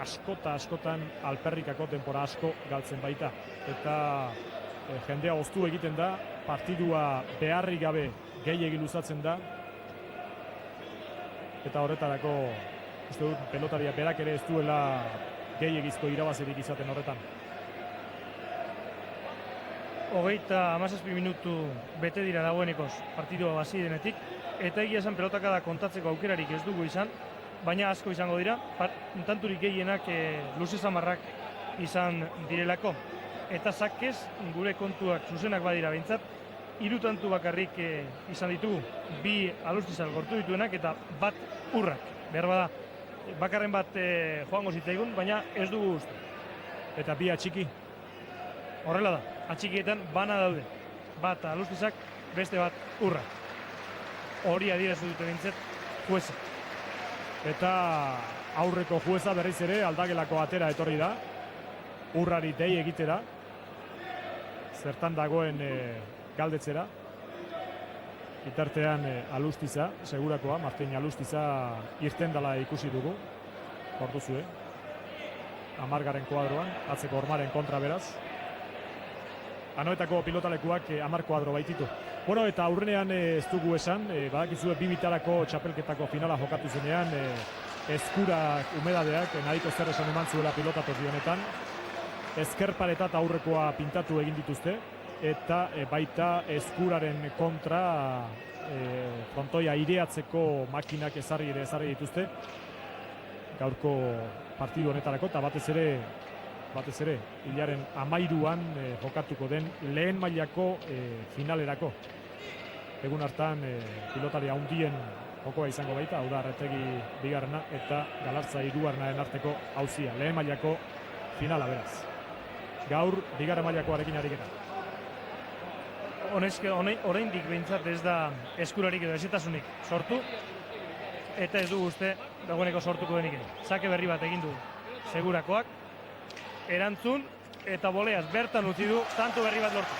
askotan alperrikako denbora asko galtzen baita. Eta jendea oztu egiten da, partidua beharrik gabe gehiegi luzatzen da, eta horretarako uste dut pelotaria berak ere ez duela gehiegizko irabazirik izaten horretan. 37 minutu bete dira dagoenekoz partidua hasi denetik, eta egia esan pelotakada kontatzeko aukerarik ez dugu izan, baina asko izango dira, tanturik gehienak luze zamarrak izan direlako. Eta zakez, gure kontuak zuzenak badira behintzat, 3 tantu bakarrik izan ditugu, 2 Alustizak gortu dituenak eta 1 urrak. Behar bada, bakarren bat joango zitzaigun, baina ez dugu uste. Eta 2 atxiki. Horrela da, atxikietan bana daude. 1 Alustizak, beste 1 urrak. Hori adierazten dute behintzat jueza. Eta aurreko jueza berriz ere aldagelako atera etorri da. Urrari dei egitera. Zertan dagoen galdetzera. Bitartean Alustiza, segurakoa, Martin Alustiza irten dela ikusi dugu. Orduzue. 10. kuadroan, atzeko hormaren kontra beraz. Anoetako pilotalekuak 10 kuadro baititu. Bueno, eta aurrenean ez dugu esan, badakizue 2 bitarako txapelketako finala jokatu zenean, eskurak umedadeak, nahiko zer esan eman zuela pilotatoki honetan. Ezkerparetat aurrekoa pintatu egin dituzte, eta baita eskuraren kontra frontoia aireatzeko makinak ezarri dituzte. Gaurko partidu honetarako, eta batez ere, hilaren 13an jokatuko den lehen mailako finalerako. Egun hartan pilotari handien jokoa izango baita, hau da Arretegi 2. eta Galartza 3. arteko auzia. Lehen mailako finala beraz. Gaur 2. mailakoarekin ariketa. Oraindik behintzat ez da eskurarik edo ezetasunik sortu, eta ez dugu uste dagoeneko sortuko denik ere. Sake berri bat egin du segurakoak, erantzun eta boleaz bertan utzi du tanto berri bat lortu.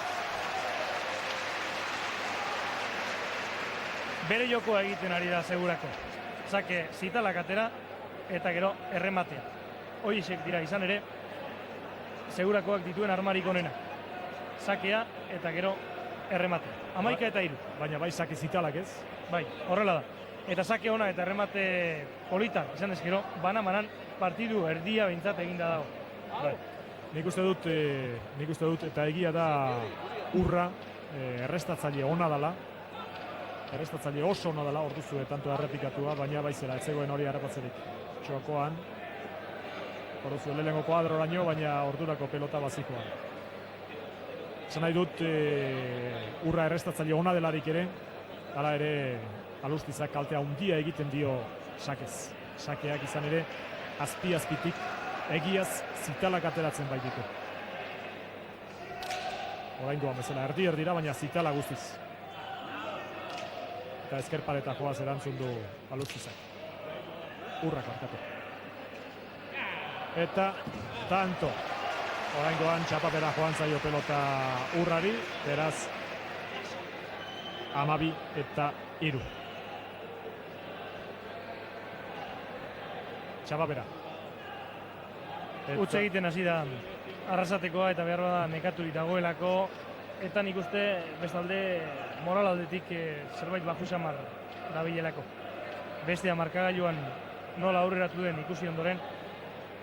Bere jokoa egiten ari da segurako. Sake zitalak atera eta gero errematea. Horiek dira izan ere segurakoak dituen armarik onena. Sakea eta gero errematea. 11-3. Baina bai sake zitalak ez? Bai, horrela da. Eta sake ona eta erremate polita izan ezkero, bana-banan partidu erdia behintzat eginda dago. Bai. Nik uste dut eta egia da Urra errestatzaile ona dela. Errestatzaile oso ona dela, orduzue tanto errepikatua, baina baizera ez zegoen hori harrapatzerik. Txokoan. Orduzue lehenengo kuadroraino, baina ordurako pelota bazikoa. Esan nahi dut Urra errestatzaile ona delarik ere, hala ere Alustizak kaltea handia egiten dio sakez. Sakeak izan ere azpi-azpitik egiaz zitalak ateratzen baititu. Oraingoan bezala erdi-erdira, baina zitala guztiz. Eta ezkerpareta joaz erantzun du Alustizak. Urrak hartatu. Eta tanto. Oraingoan txapapera joan zaio pelota Urrari, beraz 12-3. Txapapera. Utsa egiten hasi da arrasatekoa eta behar bada nekaturik dagoelako, eta nik uste bestalde moral aldetik zerbait baju xamar dabilelako. Bestea markagailuan nola aurreratu den ikusi ondoren,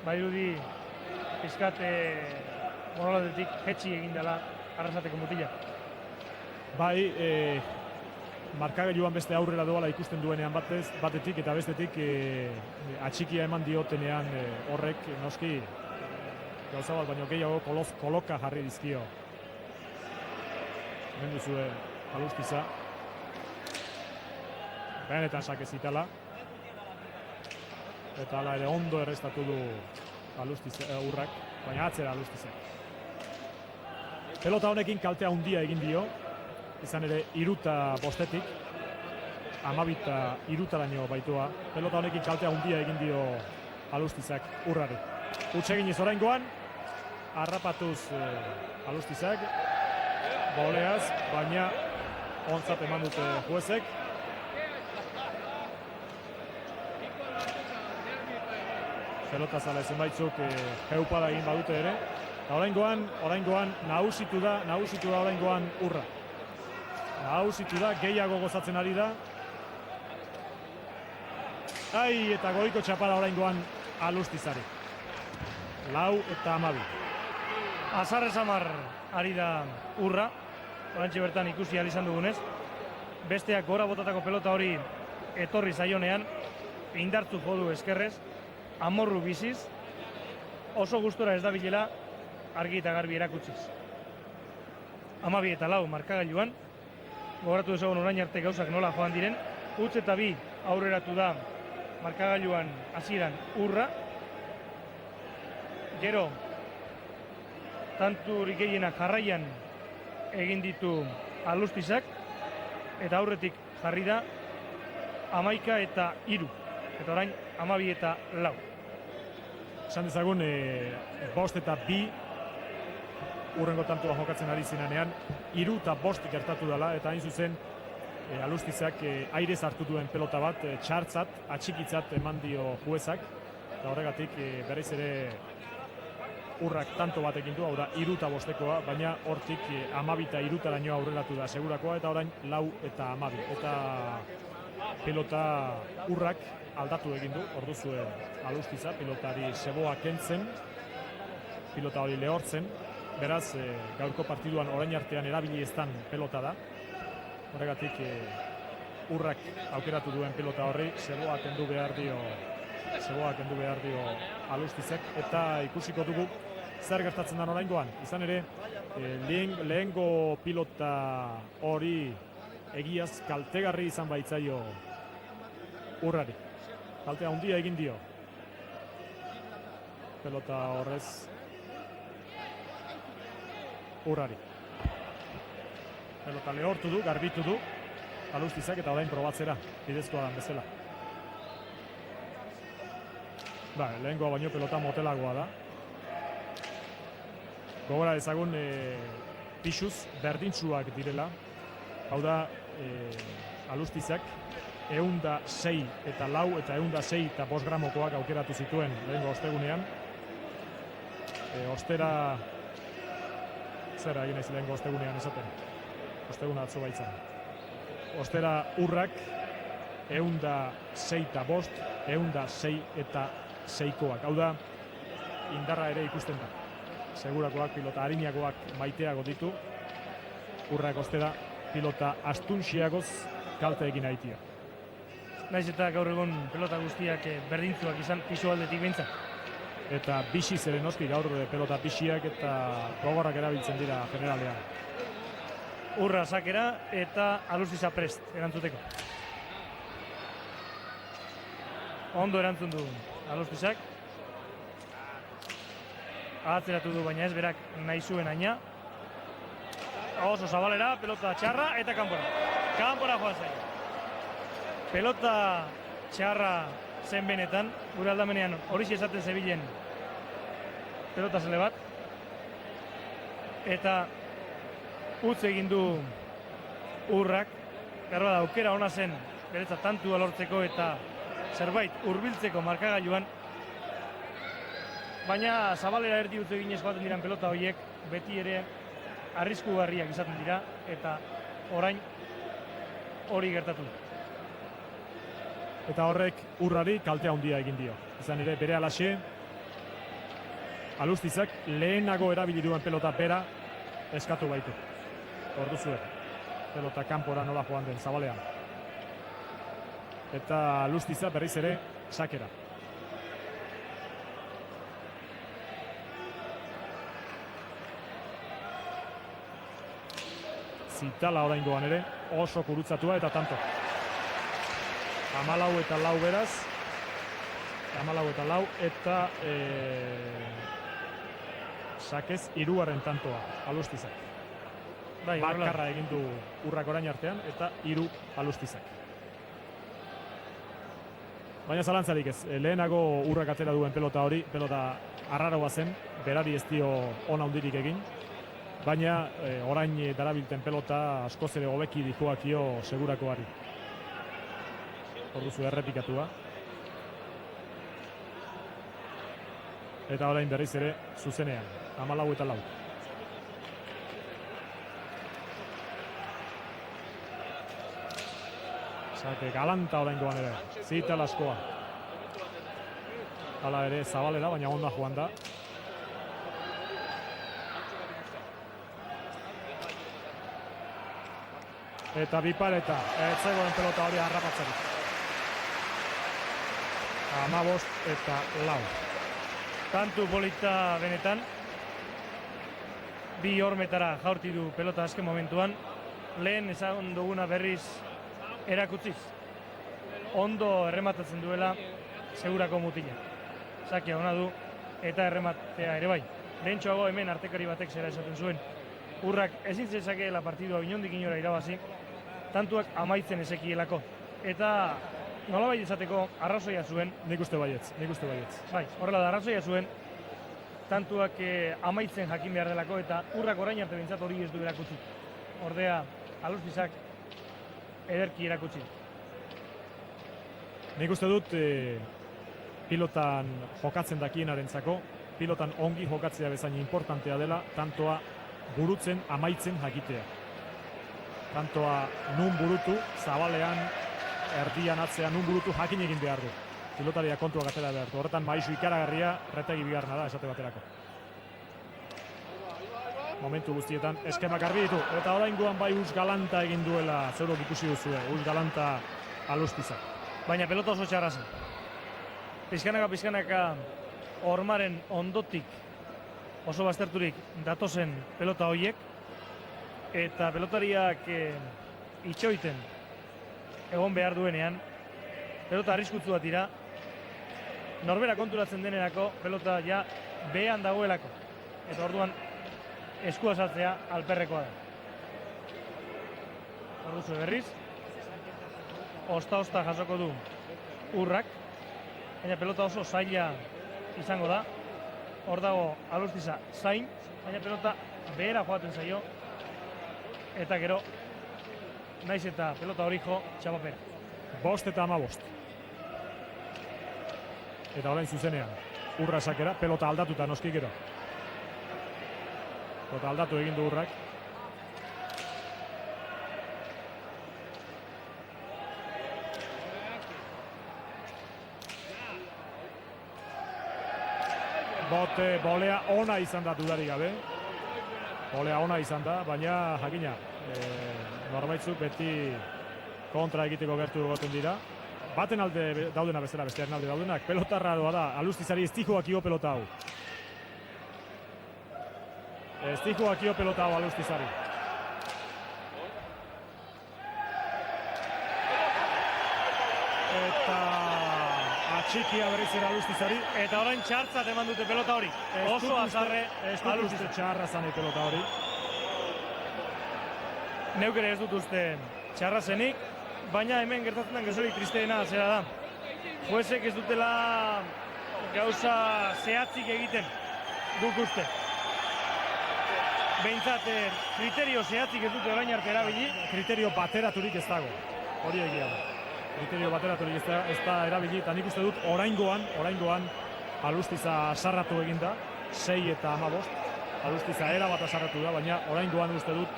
badirudi pizkat moral aldetik jetxi egin dela arrasateko mutila. Bai, markagailuan beste aurrera doala ikusten duenean batetik eta bestetik atxikia eman diotenean horrek noski gauza bat baino gehiago koloka jarri dizkio. Hemen duzue Alustiza. Benetan sakez itala. Eta hala ere ondo errestatu du Urrak, baina atzera Alustizak. Pelota honekin kaltea handia egin dio. Izan ere 3-5, 12-3 baitua. Pelota honekin kaltea handia egin dio Alustizak Urrari. Huts eginez oraingoan, harrapatuz Alustizak, boleaz, baina ontzat eman dute juezek. Pelota zala zenbaitzuk jeupada egin badute ere. Eta oraingoan nagusitu da oraingoan Urra. Nagusitu da, gehiago gozatzen ari da. Eta goiko txapada oraingoan Alustizari. 4-12. Azarrez amar ari da Urra, orantxe bertan ikusi izan dugunez. Besteak gora botatako pelota hori etorri zaionean, indartzu jodu eskerrez, amorru biziz, oso gustora ez da bilela, argi eta garbi erakutsiz. 12-4 markagailuan, gogoratu dezagun orain arte gauzak nola joan diren, huts eta 2 aurreratu da markagailuan hasieran Urra. Gero, tanturik gehienak jarraian egin ditu Alustizak, eta aurretik jarri da 11-3, eta orain 12-4. Esan dezagun, 5-2 urrengo tantua jokatzen ari zinanean, 3-5 gertatu dela, eta hain zuzen Alustizak airez hartu duen pelota bat, txartzat, atxikitzat eman dio juezak, eta horregatik berriz ere Urrak tanto bat egin du, hau da 3-5, baina hortik 12-3 aurreratu da segurakoa, eta orain 4-12. Eta pelota Urrak aldatu egin du, orduzue Alustiza, pilotari seboa kentzen, pilota hori lehortzen, beraz gaurko partiduan orain artean erabili eztan pelota da. Horregatik Urrak aukeratu duen pelota horri seboa kendu behar dio Alustizek, eta ikusiko dugu zer gertatzen da oraingoan. Izan ere, lehengo pilota hori egiaz kaltegarri izan baitzaio Urrari. Kalte handia egin dio. Pelota horrez Urrari. Pelota lehortu du, garbitu du Alustizak, eta orain probatzera, bidezkoa dan bezala. Lehengoa baino pelota motelagoa da. Gogora ezagun pixuz berdintsuak direla. Hau da, Alustizak 106 eta 4 eta 106 eta 5 gramokoak aukeratu zituen lehengo ostegunean. Ostera, zera egin naiz lehengo ostegunean esaten. Osteguna atzo baitzan. Ostera Urrak 106 eta 5, 106 eta seikoak. Hau da, indarra ere ikusten da. Segurakoak, pilota harinakoak maiteago ditu. Urrak ostera, pilota astunxiagoz kalte egin aitia. Naiz eta gaur egun pelota guztiak berdintzuak izan pisu aldetik behintzat. Eta bixiz ere noski gaur pelota bixiak eta gogorrak erabiltzen dira generalean. Urra sakera eta Alustiza prest erantzuteko. Ondo erantzun du Alustizak. Atzeratu du baina ez berak nahi zuen aina. Oso zabalera, pelota txarra eta kanpora. Kanpora joan zaio. Pelota txarra zen benetan, gure aldamenean hori esaten zebilen pelota zele bat. Eta utz egin du Urrak. Garba da, aukera ona zen beretzat tantua lortzeko eta zerbait hurbiltzeko markagailuan. Baina zabalera erdi utz eginez joaten diran pelota horiek beti ere arriskugarriak izaten dira eta orain hori gertatu. Eta horrek Urrari kaltea handia egin dio. Izan ere bere alaxe Alustizak lehenago erabili duen pelota bera eskatu baitu. Orduzue, pelota kanpora nola joan den zabalean. Eta Alustiza berriz ere sakera. Zitala oraingoan ere oso kurutzatua eta tanto. 14 eta 4 beraz. 14 eta 4 eta sakez 3. tantoa Alustizak. Bakarra egin du Urrak orain artean eta 3 Alustizak. Baina zalantzarik ez, lehenago Urrak atera duen pelota hori, pelota arraroa zen, berari ez dio ona handirik egin. Baina orain darabilten pelota askoz ere hobeki dijoakio segurakoari. Orduzu errepikatua. Eta orain berriz ere zuzenean, 14 eta 4. Sake galanta oraingoan ere, Zitala askoa. Hala ere zabalera, baina onda joan da. Eta bipareta, ez zegoen pelota hori harrapatzerik. 15 eta 4. Kantu polita benetan. Bi hormetara jaurti du pelota azken momentuan. Lehen esan duguna berriz erakutziz. Ondo errematatzen duela segurako mutila. Sakea ona du eta errematea ere bai. Lehentxoago hemen artekari batek zera esaten zuen. Urrak ezin zezakeela partidua inondik inora irabazi, tantuak amaitzen ezekielako. Eta nolabait izateko arrazoia zuen. Nik uste baietz. Bai, horrela da arrazoia zuen, tantuak amaitzen jakin behar delako eta Urrak orain arte bintzat hori ez du erakutsi. Ordea, Alustizak ederki erakutsi. Nik uste dut pilotan jokatzen dakienarentzako, pilotan ongi jokatzea bezain importantea dela, tantoa burutzen, amaitzen jakitea. Tantoa nun burutu, zabalean, erdian atzean nun burutu jakin egin behar du. Pilotaria kontua gatela behar du. Horretan maizu ikaragarria retegi bigarna da esate baterako. Momentu guztietan eskemak garbi ditu. Eta oraingoan bai Uz galanta egin duela, zeurok ikusi duzue, Uz galanta Alustizak. Baina pelota oso txarra zen. Pizkanaka hormaren ondotik oso bazterturik datozen pelota horiek eta pelotariak itxoiten egon behar duenean pelota arriskutsu bat dira, norbera konturatzen denerako pelota ja behean dagoelako eta orduan eskua sartzea alperrekoa da. Orduzu berriz osta jasoko du Urrak, baina pelota oso zaila izango da. Hor dago Alustiza zain, baina pelota behera joaten zaio eta gero naiz eta pelota hori jo txapapera. 5 eta 15. Eta orain zuzenean Urra sakera, pelota aldatuta noski gero. Pelota aldatu egin du Urrak. Bolea ona izan da dudarik gabe. Bolea ona izan da, baina jakina norbaitzuk beti kontra egiteko gertu egoten dira. Baten alde daudena bezala, bestearen alde daudenak. Pelota raroa da, Alustizari ez dijoak io pelota hau. Ez dijoak io pelota hau Alustizari. Eta atxikia berriz ere Alustizari. Eta orain txartzat eman dute pelota hori. Oso azarre Alustiz txarra zanei pelota hori. Neuk ere ez dut uste txarra zenik, baina hemen gertatzen den gezorik tristeena zera da. Juezek ez dutela gauza zehatzik egiten, duk uste. Behintzat, kriterio zehatzik ez dute orain arte erabili. Kriterio bateraturik ez dago, hori egia da. Kriterio bateraturik ez da erabili, eta nik uste dut oraingoan Alustiza sarratu eginda, 6 eta 15. Alustiza erabat sarratu da, baina oraingoan uste dut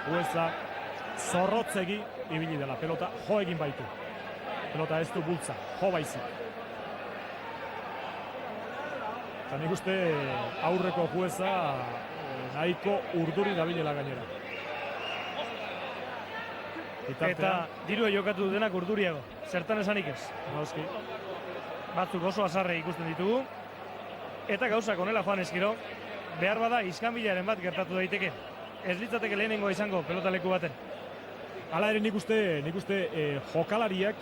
jueza zorrotzegi ibili dela. Pelota jo egin baitu. Pelota ez du bultza, jo baizik. Eta nik uste aurreko jueza nahiko urduri dabilela gainera. Eta dirue jokatu denak urduriago, zertan esanik ez. Nauski. Batzuk oso azarre ikusten ditugu. Eta gauzak honela joan eskiro, behar bada iskanbilaren bat gertatu daiteke. Ez litzateke lehenengoa izango pelotaleku baten. Hala ere nik uste jokalariak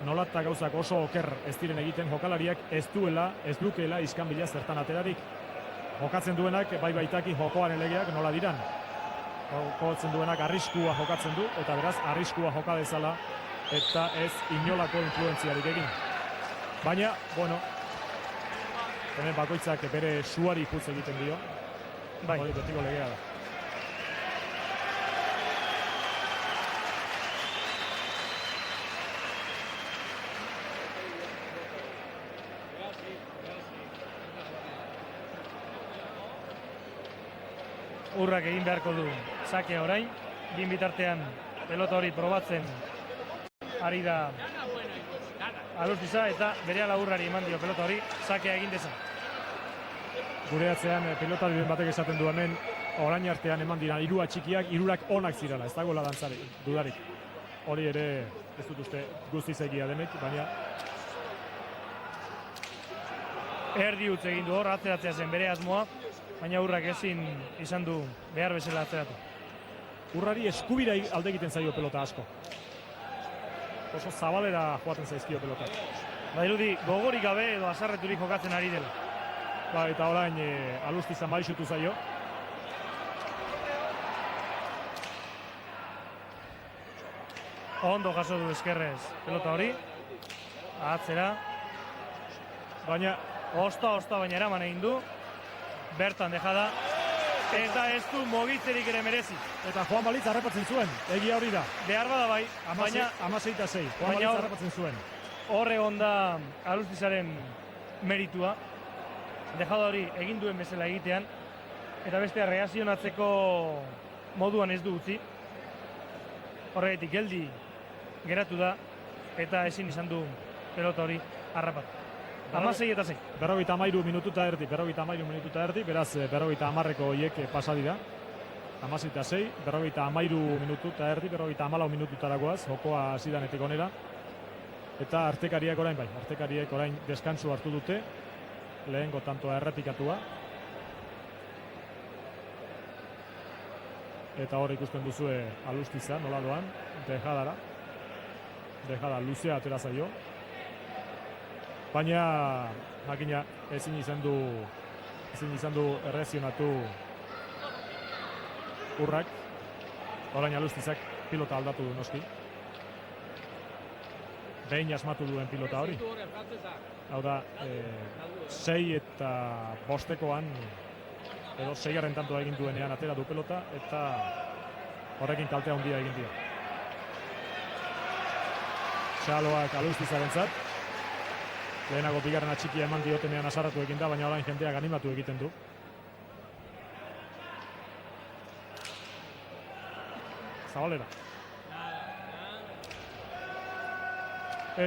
nolata gauzak oso oker ez diren egiten, jokalariak ez lukeela iskanbila zertan aterarik. Jokatzen duenak, bai baitaki jokoaren legeak nola diran. Jokatzen duenak arriskua jokatzen du, eta beraz arriskua joka dezala, eta ez inolako influentziarik egin. Baina, bueno, hemen bakoitzak bere suari putz egiten dio. Bai. Hori betiko legea da. Urrak egin beharko du sakea orain, bin bitartean pelota hori probatzen ari da Alustiza eta berehala urrari eman dio pelota hori, sakea egin dezan. Gure atzean pilotariren batek esaten du hemen, orain artean eman dira 3 atxikiak, 3 onak zirela, ez dagoela dantzari, dudarik. Hori ere ez dut uste guztiz egia denek, baina Erdi utz egin du hor, atzeratzea zen bere asmoa, baina urrak ezin izan du behar bezala atzeratu. Urrari eskubira alde egiten zaio pelota asko. Oso zabalera joaten zaizkio pelotak. Badirudi gogorik gabe edo azarreturik jokatzen ari dela. Ba, eta orain Alustizan bai xutu zaio. Ondo jaso du eskerrez pelota hori. Atzera. Baina Osta, baina eraman egin du. Bertan dejada. Eta ez du mogitzerik ere merezi. Eta Juan Balitz harrapatzen zuen, egia hori da. Behar bada bai, baina 16-6, Juan Balitz harrapatzen zuen. Horre onda Alustizaren meritua. Dejada hori egin duen bezala egitean. Eta bestea reazionatzeko moduan ez du utzi. Horregatik geldi geratu da. Eta ezin izan du pelota hori harrapatu. 16 eta 6. 53 minutu eta erdi, beraz 50-ko horiek pasa dira. 16 eta 6, 53 minutu eta erdi, 54 minututaragoaz, jokoa hasi danetik onera. Eta artekariak orain deskantsu hartu dute, lehengo tantoa errepikatua. Eta hor ikusten duzue Alustiza, nola doan, dejada luzea atera zaio. Baina, makina ezin izan du erreakzionatu urrak. Orain Alustizak pilota aldatu du noski. Behin asmatu duen pilota hori. Hau da, 6 eta 5-koan, edo 6. tantoa egin duenean atera du pelota, eta horrekin kaltea handia egin dio. Txaloak Alustizarentzat. Lehenago bigarren atxikia eman diotenean asarratu egin da, baina orain jendeak animatu egiten du. Zabalera.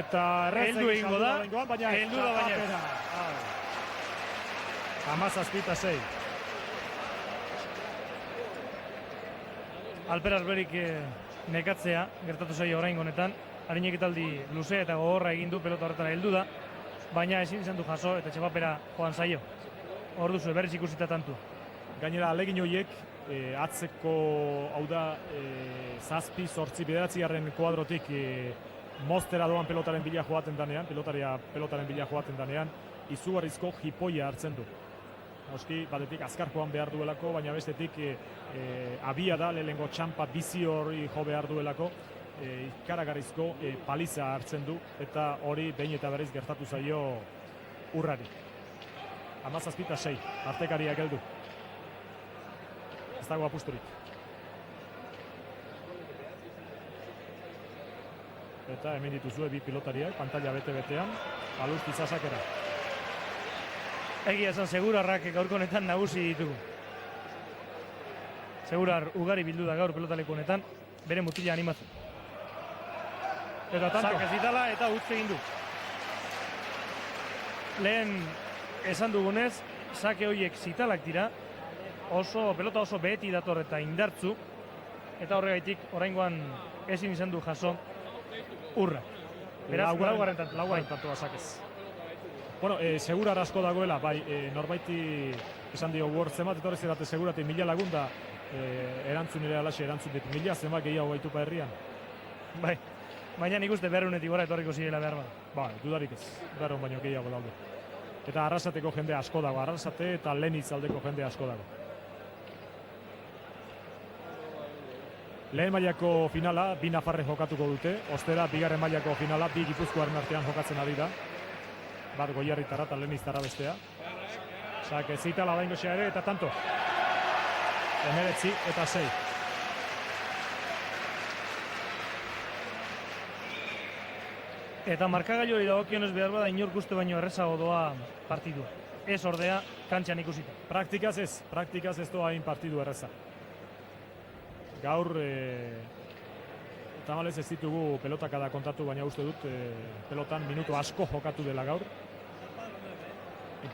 Eta heldu egingo da, baina heldu da baina. 17-6. Alper Asberik nekatzea gertatu zaio orain honetan. Harin ekitaldi luzea eta gogorra egin du, pelota horretara heldu da, baina ezin izan du jaso eta txapapera joan zaio. Hor duzu, berriz ikusita tantu. Gainera, alegin horiek, atzeko, hau da, 7-8 kuadrotik moztera doan pelotaren bila joaten danean, pelotaren bila joaten danean, izugarrizko jipoia hartzen du. Noski, batetik azkar joan behar duelako, baina bestetik abia da, lehengo txampa bizi hori jo behar duelako, ikaragarrizko paliza hartzen du, eta hori behin eta berriz gertatu zaio urrari. 17-6, artekariak heldu. Ez dago apusturik. Eta hemen dituzue bi pilotariak, pantalla bete-betean, Alustiz asakera. Egia esan Segurarrak gaurko honetan nagusi ditugu. Segurar ugari bildu da gaur pelotaleku honetan, bere mutila animatzen. Eta tanto. Sak ez ditala eta utz egin du. Lehen esan dugunez, sake horiek zitalak dira, pelota oso beheti dator eta indartzu, eta horregaitik oraingoan ezin izan du jaso urra. Beraz, laugarren tantoa sakez. Bueno, Segurar asko dagoela, bai, norbaiti esan dio Word zemat, etorri zerate Seguratik 1000 lagunda erantzun ere alaxe erantzun ditu. 1000 zemak gehiago gaitupa herrian. Bai, baina nik uste berrunetik gora etorriko zirela behar bat. Bai, dudarik ez, berrun baino gehiago daude. Eta Arrasateko jende asko dago, Arrasate eta Leniz aldeko jende asko dago. Lehen mailako finala, bi Nafarre jokatuko dute, ostera, bigarren mailako finala, bi Gipuzkoaren artean jokatzen ari da. Bat Goierritara eta Leniztara bestea. Sak ez zitala baino ere, eta tanto. 19-6. Eta markagailuari dagokionez behar bada inork uste baino errezago doa partidua. Ez ordea, kantxan ikusita. Praktikaz ez doa hain partidu erreza. Gaur, tamalez ez ditugu pelotakada kontatu, baina uste dut pelotan minutu asko jokatu dela gaur.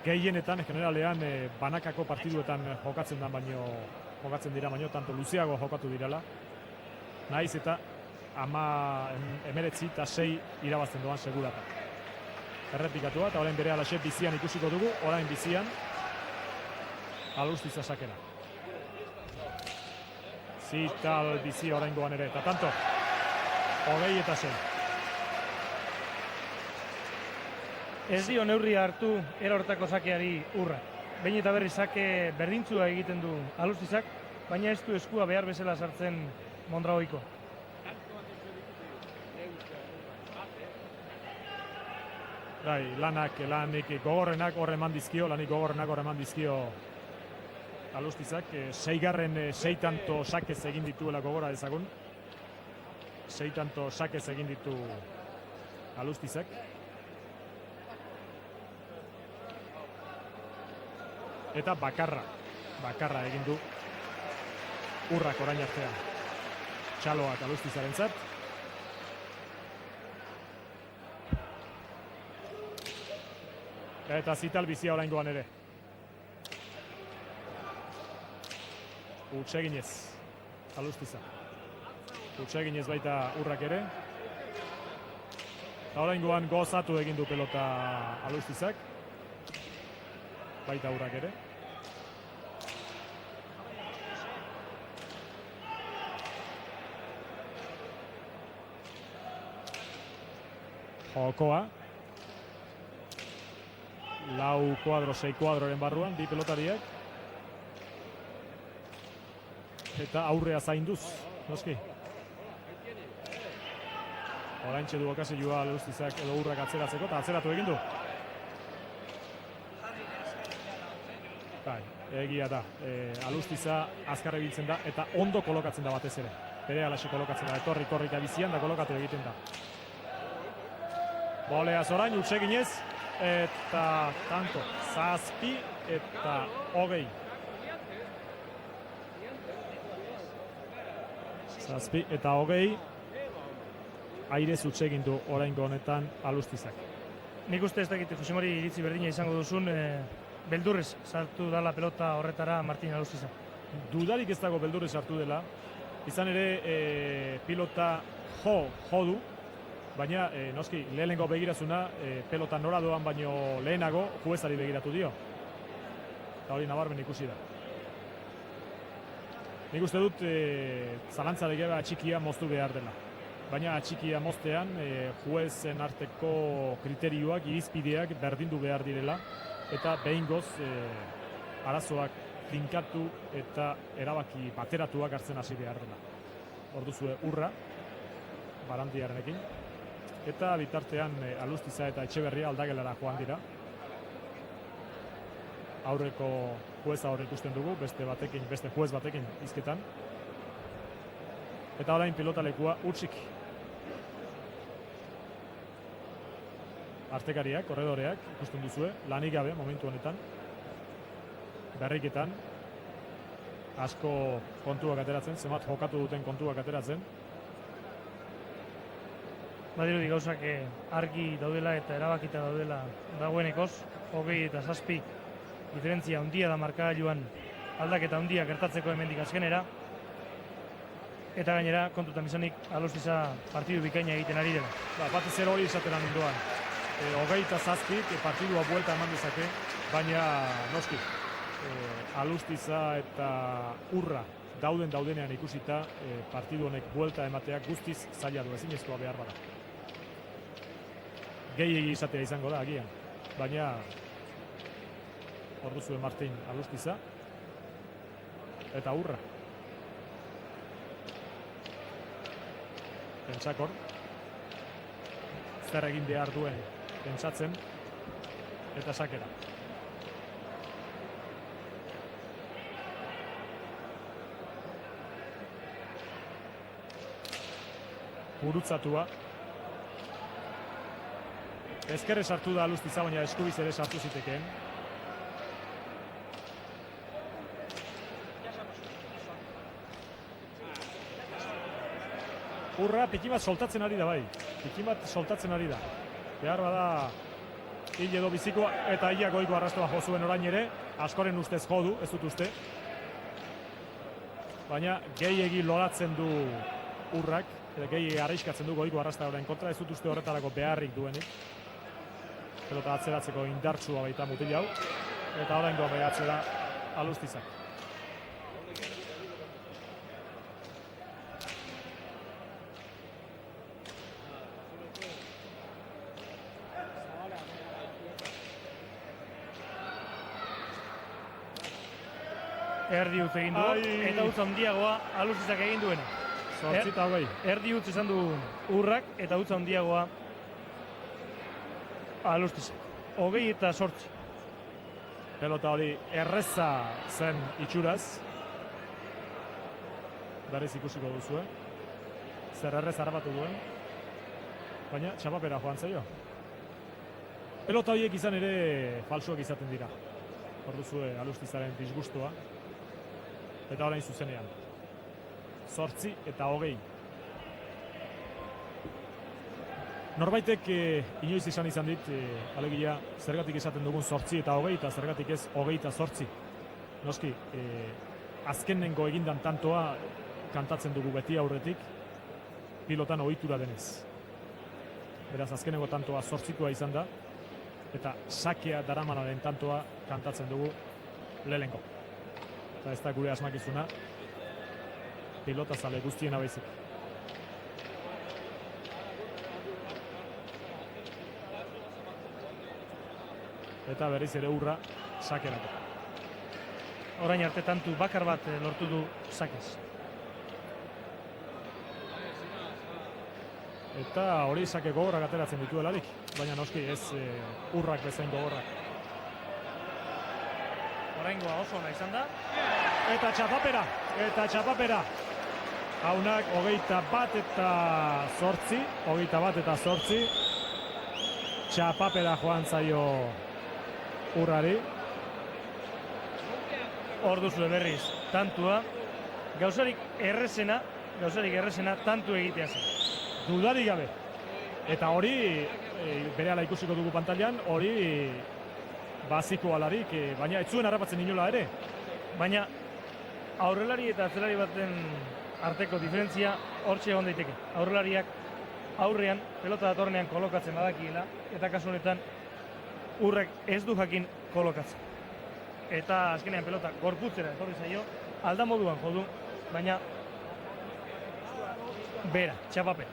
Gehienetan, generalean, banakako partiduetan jokatzen dira baino, tanto luzeago jokatu direla. Naiz eta 19-6 irabazten doan Segurata. Errepikatua eta orain bere alaxe bizian ikusiko dugu, orain bizian Alustiz asakera. Zital bizi orain goan ere, eta tanto, 20-6. Ez dio neurria hartu era hortako sakeari urra. Behin eta berri sake berdintzua egiten du Alustizak, baina ez du eskua behar bezala sartzen Mondragoiko. Bai, lanik gogorrenak horre eman dizkio, Alustizak, 6 tanto sakez egin dituela gogora dezagun. 6 tanto sakez egin ditu Alustizak. Eta bakarra egin du urrak orain artean. Txaloak Alustizarentzat. Eta Zital bizia oraingoan ere. Utseginez Alustiza. Utseginez baita urrak ere. Eta oraingoan gozatu egin du pelota Alustizak. Baita urrak ere. Jokoa. 4 kuadro, 6 kuadroren barruan, bi pelotariak. Eta aurrea zainduz, noski. Oraintxe du okazioa Alustizak edo urrak atzeratzeko, eta atzeratu egin du. Bai, egia da. Alustiza azkarre biltzen da, eta ondo kolokatzen da batez ere. Bere alaxe kolokatzen da, etorri bizian da kolokatu egiten da. Boleaz orain, utseginez, eta tanto, 7 eta 20. 7 eta 20. Airez utsegin du oraingo honetan Alustizak. Nik uste ez dakit Josemari iritzi berdina izango duzun, beldurrez sartu dala pelota horretara Martin Alustiza. Dudarik ez dago beldurrez sartu dela. Izan ere pilota jo du, baina noski lehenengo begirazuna pelota nora doan baino lehenago juezari begiratu dio. Eta hori nabarmen ikusi da. Nik uste dut zalantzarik gabe atxikia moztu behar dela. Baina atxikia moztean juezen arteko kriterioak, irizpideak berdindu behar direla eta behingoz arazoak finkatu eta erabaki bateratuak hartzen hasi behar dela. Orduzue urra, Barandiarenekin, eta bitartean Alustiza eta Etxeberria aldagelara joan dira. Aurreko jueza hor ikusten dugu, beste juez batekin hizketan. Eta orain pilotalekua utzik. Artekariak, korredoreak ikusten duzue, lanik gabe momentu honetan. Berriketan, asko kontuak ateratzen, zenbat jokatu duten kontuak ateratzen. Badirudi gauzak argi daudela eta erabakita daudela dagoenekoz, 27 diferentzia handia da markagailuan aldaketa handia gertatzeko hemendik azkenera. Eta gainera, kontutan izanik, Alustiza partidu bikaina egiten ari dela. Batez ere hori esatera ninduan. 27 partidua buelta eman dezake, baina noski. Alustiza eta urra daudenean ikusita partidu honek buelta emateak guztiz zaila du, ezinezkoa behar bada. Gehiegi izatea izango da agian, baina orduzue Martin Alustiza eta urra. Pentsakor, zer egin behar duen pentsatzen eta sakera. Gurutzatua. Ezkerre sartu da Alustiza, baina eskubiz ere sartu zitekeen. Urra piki bat soltatzen ari da bai. Piki bat soltatzen ari da. Behar bada hil edo bizikoa eta hilak goiko arrastoa jo zuen orain ere. Askoren ustez jo du, ez dut uste. Baina gehiegi loratzen du urrak. Gehi arriskatzen du goiko arrastoaren kontra, ez dut uste horretarako beharrik duenik. Pelota atzeratzeko indartsua baita mutil hau. Eta oraingo behatzera Alustiza. Erdi utz egin du, eta utz handiagoa Alustizak egin duena. 8-20. Erdi utz izan du urrak, eta utz handiagoa Alustizak. 28. Pelota hori erreza zen itxuraz. Berriz ikusiko duzue. Zer errez harrapatu duen. Baina txapapera joan zaio. Pelota horiek izan ere falsuak izaten dira. Hor duzue Alustizaren disgustoa. Eta orain zuzenean. 8 eta 20. Norbaitek inoiz izan dit, alegia zergatik esaten dugun 8 eta 20 eta zergatik ez 28. Noski, azkenengo egindan tantoa kantatzen dugu beti aurretik, pilotan ohitura denez. Beraz, azkenengo tantoa 8koa izan da, eta sakea daramanaren tantoa kantatzen dugu lehenengo. Eta ez da gure asmakizuna, pilota zale guztiena baizik. Eta berriz ere urra sakerako. Orain arte tantu bakar bat lortu du sakez. Eta hori sake gogorrak ateratzen dituelarik, baina noski ez urrak bezain gogorrak. Oraingoa oso ona izan da. Eta txapapera. Jaunak 21 eta 8, 21 eta 8. Txapapera joan zaio urrari. Orduzue berriz tantua. Gauzarik errezena tantu egitea zen. Dudarik gabe. Eta hori, berehala ikusiko dugu pantailan, hori baziko alarik, baina ez zuen harrapatzen inola ere. Baina aurrelari eta atzelari baten arteko diferentzia hortxe egon daiteke. Aurrelariak aurrean, pelota datorrenean kolokatzen badakiela, eta kasu honetan Urrek ez du jakin kolokatzen. Eta azkenean pelota gorputzera etorri zaio, alda moduan jodu, baina bera, txapapera.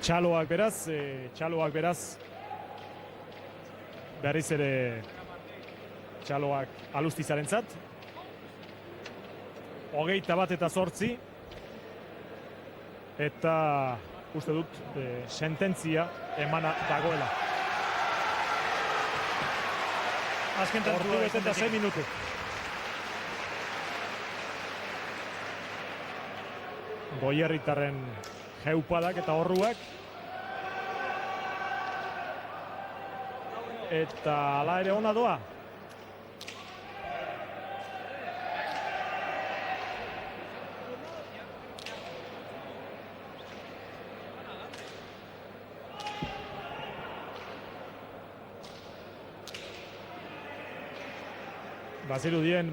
Txaloak beraz, berriz ere txaloak Alustizarentzat. 21-8, eta uste dut sententzia emana dagoela. Azken Ordu bete eta 6 minutu. Goierritarren jeupadak eta horruak. Eta ala ere ona doa. Bazirudien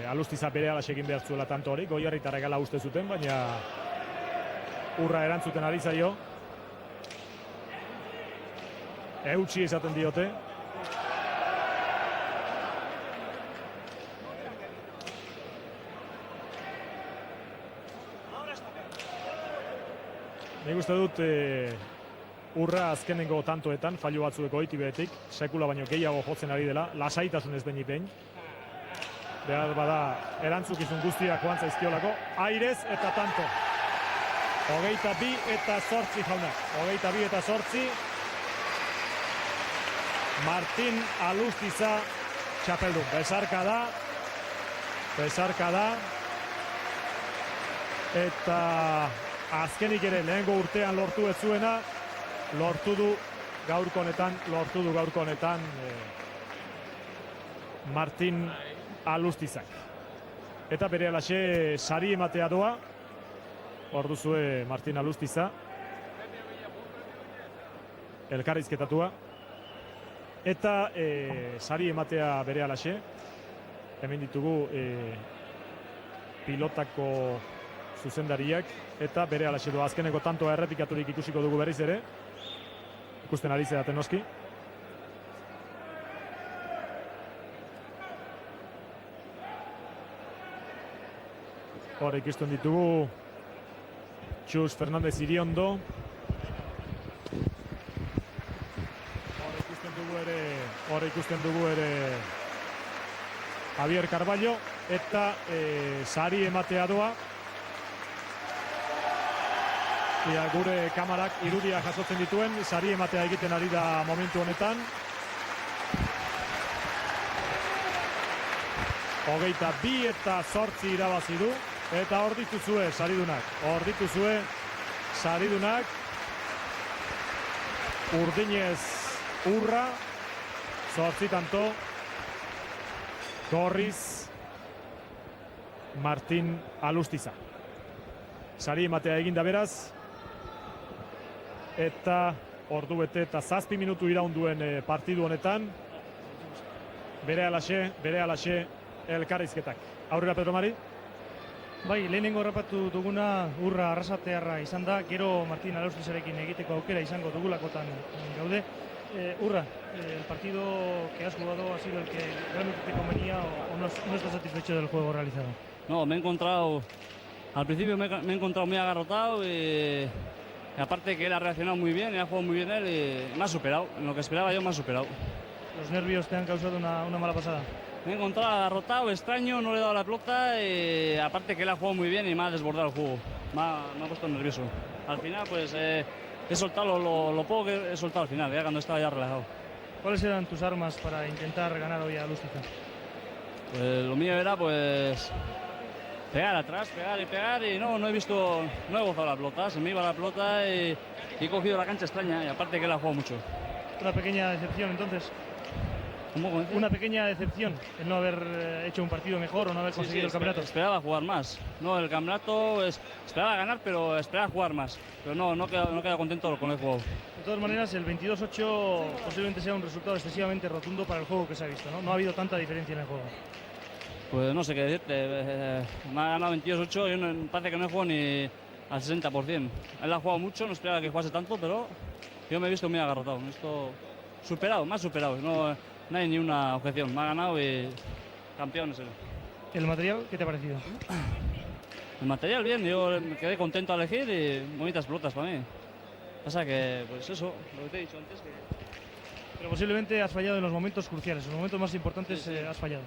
Alustiza bere ala egin behar zuela tanto hori, Goierritarrek gala uste zuten, baina Urra erantzuten ari zaio. Eutsi esaten diote. Nik uste dut Urra azkenengo tantoetan, fallo batzueko oitibeetik, sekula baino gehiago jotzen ari dela, lasaitasunez behin. Behar bada erantzukizun guztiak joan zaizkiolako, airez eta tanto. 22-8 jaunak, 22-8. Martin Alustiza txapeldun. Besarka da. Eta azkenik ere lehengo urtean lortu ez zuena, lortu du gaurko honetan Martin Alustizak. Eta bere alaxe sari ematea doa. Orduzue Martin Alustiza. Elkarrizketatua. Eta sari ematea bere alaxe. Hemen ditugu pilotako zuzendariak. Eta bere alaxe doa azkeneko tantoa errepikaturik ikusiko dugu berriz ere. Ikusten ari zeraten noski. Hor ikusten ditugu Txus Fernandez Iriondo. Hor ikusten dugu ere Javier Carballo. Eta sari ematea doa. Gure kamarak irudia jasotzen dituen, sari ematea egiten ari da momentu honetan. 22-8 irabazi du. Eta hor dituzue saridunak. Urdinez Urra, 8 tanto. Gorriz Martin Alustiza. Sari ematea eginda beraz. Eta ordu bete eta 7 minutu iraunduen partidu honetan. Bere alaxe elkarrizketak. Aurrera Pedro Mari. Bai, lehenengo rapatu duguna Urra arrasatearra izan da, gero Martin Alustizarekin egiteko aukera izango dugulakotan gaude. Urra, el partido que has jugado ha sido el que realmente te convenía o no estás satisfecho del juego realizado? No, al principio me he encontrado muy agarrotado y aparte que él ha reaccionado muy bien y ha jugado muy bien él y me ha superado, en lo que esperaba yo me ha superado. ¿Los nervios te han causado una mala pasada? Me he encontrado agarrotado, extraño, no le he dado la pelota y aparte que él ha jugado muy bien y me ha desbordado el juego. Me ha puesto nervioso. Al final pues he soltado lo poco que he soltado al final, ya cuando estaba ya relajado. ¿Cuáles eran tus armas para intentar ganar hoy a Alustiza? Pues lo mío era pues pegar atrás, pegar y no he gozado la pelota, se me iba la pelota y he cogido la cancha extraña y aparte que la he jugado mucho. Una pequeña decepción entonces. ¿Cómo? Una pequeña decepción el no haber hecho un partido mejor o no haber conseguido el campeonato. Esperaba jugar más. No, el campeonato esperaba ganar, pero esperaba jugar más. Pero no queda contento con el juego. De todas maneras, el 22-8 posiblemente sea un resultado excesivamente rotundo para el juego que se ha visto, ¿no? No ha habido tanta diferencia en el juego. Pues no sé qué decirte. Me ha ganado 22-8, yo parece que no he jugado ni al 60%. Él ha jugado mucho, no esperaba que jugase tanto, pero yo me he visto muy agarrotado. Me he visto más superado. No hay ni una objeción. Me ha ganado y campeón es él. ¿El material qué te ha parecido? El material bien, yo me quedé contento al elegir y bonitas pelotas para mí. Pasa que, pues eso, lo que te he dicho antes. Pero posiblemente has fallado en los momentos cruciales, en los momentos más importantes Sí. has fallado.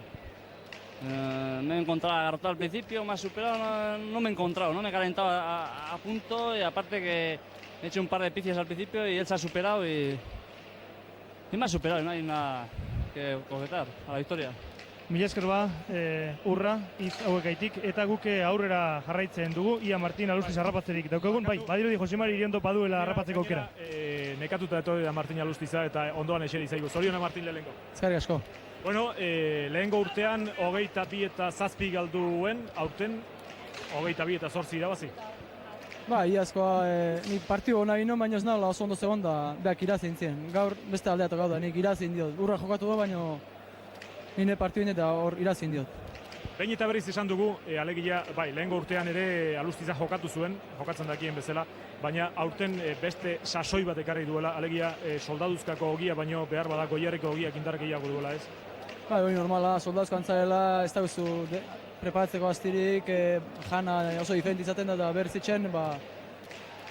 Me he encontrado agarrotado al principio, me ha superado, no me he encontrado, no me he calentado a punto y aparte que he hecho un par de picias al principio y él se ha superado y me ha superado y no hay nada que objetar a la victoria. Mila esker ba, urra, hitz hauekaitik, eta guk aurrera jarraitzen dugu, ia Martin Alustiz harrapatzerik daukagun, bai, badirudi Josemari Iriondo baduela harrapatzeko aukera. Nekatuta etorri da Martin Alustiza eta ondoan eseri zaigu. Zoriona Martin lehenengo. Eskerrik asko. Bueno, lehengo urtean 22 eta 7 galduen, aurten 22 eta 8 irabazi. Ba, iazkoa nik partidu hona gino, baina ez nahala oso ondo zegoen da beak irazin zien. Gaur beste aldeatu gau da, nik irazin diot. Urra jokatu da, baina nire partidu eta hor irazin diot. Behin eta berriz esan dugu, alegia, bai, lehengo urtean ere Alustiza jokatu zuen, jokatzen dakien bezala, baina aurten beste sasoi bat ekarri duela, alegia soldaduzkako ogia, baino behar bada goiarreko ogiak indarrak gehiago duela, ez? Bai, hori normala, soldaduzko antzaela, ez da guzu preparatzeko astirik, jana oso diferent izaten da, da berzitzen, ba,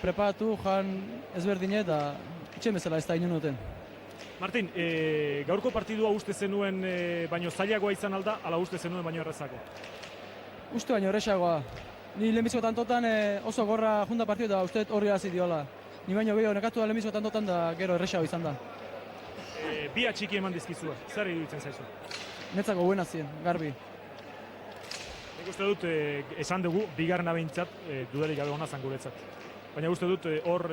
preparatu, jan ezberdine, eta itxen bezala ez da inunuten. Martin, gaurko partidua uste zenuen baino zailagoa izan alda, ala uste zenuen baino errezako? Uste baino erresagoa. Ni lehenbizko tantotan oso gorra junda partidu eta uste horri hasi diola. Ni baino gehiago nekatu da lehenbizko tantotan da gero erresago izan da. Bi atxiki eman dizkizue, zer iruditzen zaizu? Netzako buena zien, garbi. Nik uste dut, esan dugu, bigarrena behintzat, dudarik gabe hona zan guretzat. Baina uste dut, hor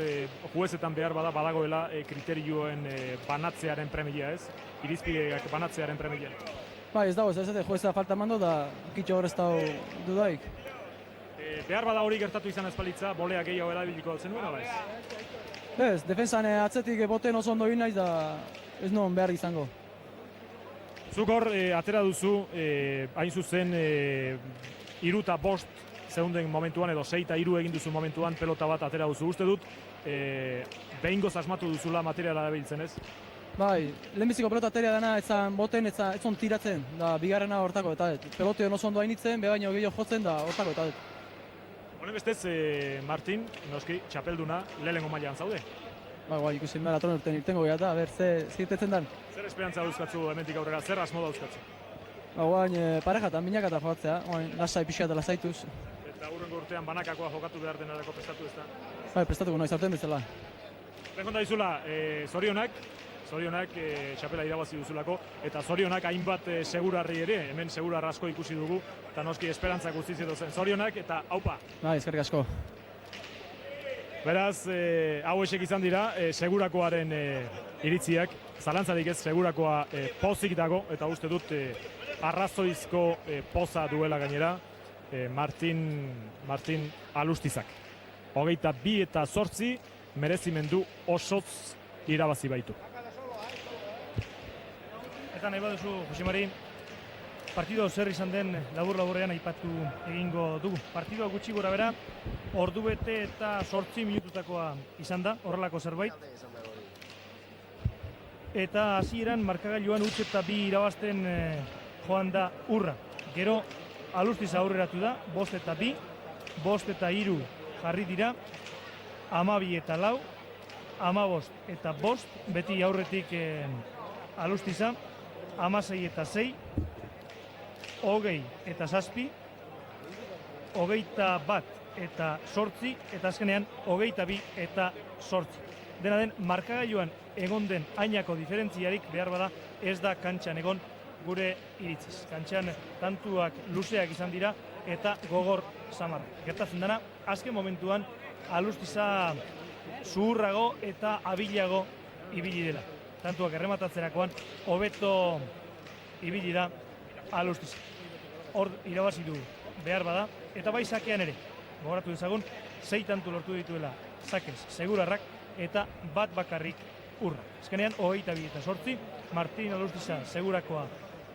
juezetan behar badagoela kriterioen banatzearen premia, ez? Irizpideak banatzearen premia. Bai, ez dago, ez jueza falta mando da kitxo hor ez dago dudaik. Behar bada hori gertatu izan espalitza, bolea gehiago erabiliko zenuen, ala ez? Ez, defensan atzetik boten oso ondo egin naiz da ez non behar izango. Zuk hor, atera duzu, hain zuzen, 3 eta 5 zeunden momentuan, edo 6 eta 3 egin duzu momentuan, pelota bat atera duzu. Uste dut, behingoz asmatu duzula materiala erabiltzen, ez? Bai, lehenbiziko pelota ateria dena etzan boten, etzon tiratzen, da bigarrena hortako eta pelote oso ondo hainitzen, bebaino gehiago jotzen da hortako eta Honen bestez, Martin, noski, txapelduna, lehenengo mailan zaude. Ba, guai, ikusi behar atorren urten irtengo gara eta, ber, zirtetzen dan. Zer esperantza dauzkatzu hemendik aurrera, zer asmo dauzkatzu? Ba, guain, parejatan, minakata jokatzea, guain, lasai pixka eta lasaituz. Eta hurrengo urtean banakakoa jokatu behar denarako prestatu ez da. Bai, prestatuko noiz aurten bezala. Rekonda dizula, zorionak txapela irabazi duzulako, eta zorionak hainbat segurarri ere, hemen segurarra asko ikusi dugu, eta noski esperantzak guztiz edo zen. Zorionak eta aupa. Bai, eskerrik asko. Beraz, hau esek izan dira, segurakoaren iritziak, zalantzarik ez segurakoa pozik dago, eta uste dut arrazoizko poza duela gainera, Martin Alustizak. 22 eta 8 merezimendu osoz irabazi baitu. Eta nahi baduzu, Josemari, partido zer izan den labur-laburrean aipatu egingo dugu. Partidua gutxi gora bera, ordubete eta 8 minututakoa izan da, horrelako zerbait. Eta hasieran markagailuan utz eta 2 irabazten joan da urra. Gero Alustiz aurreratu da, 5 eta 2, 5 eta 3 jarri dira, 12 eta 4, 15 eta 5, beti aurretik Alustiza, 16 eta 6, 20 eta 7, 21 eta 8, eta azkenean 22 eta 8. Dena den, markagailuan egon den ainako diferentziarik behar bada ez da kantxan egon gure iritziz. Kantxan tantuak luzeak izan dira eta gogor samar. Gertatzen dena, azken momentuan Alustiza zuhurrago eta abilago ibili dela. Tantuak errematatzerakoan hobeto ibili da Alustiza. Hor irabazi du behar bada, eta bai sakean ere. Gogoratu dezagun, 6 tantu lortu dituela Sakez Segurarrak eta bat bakarrik Urra. Azkenean, 22-8, Martin Alustiza Segurakoa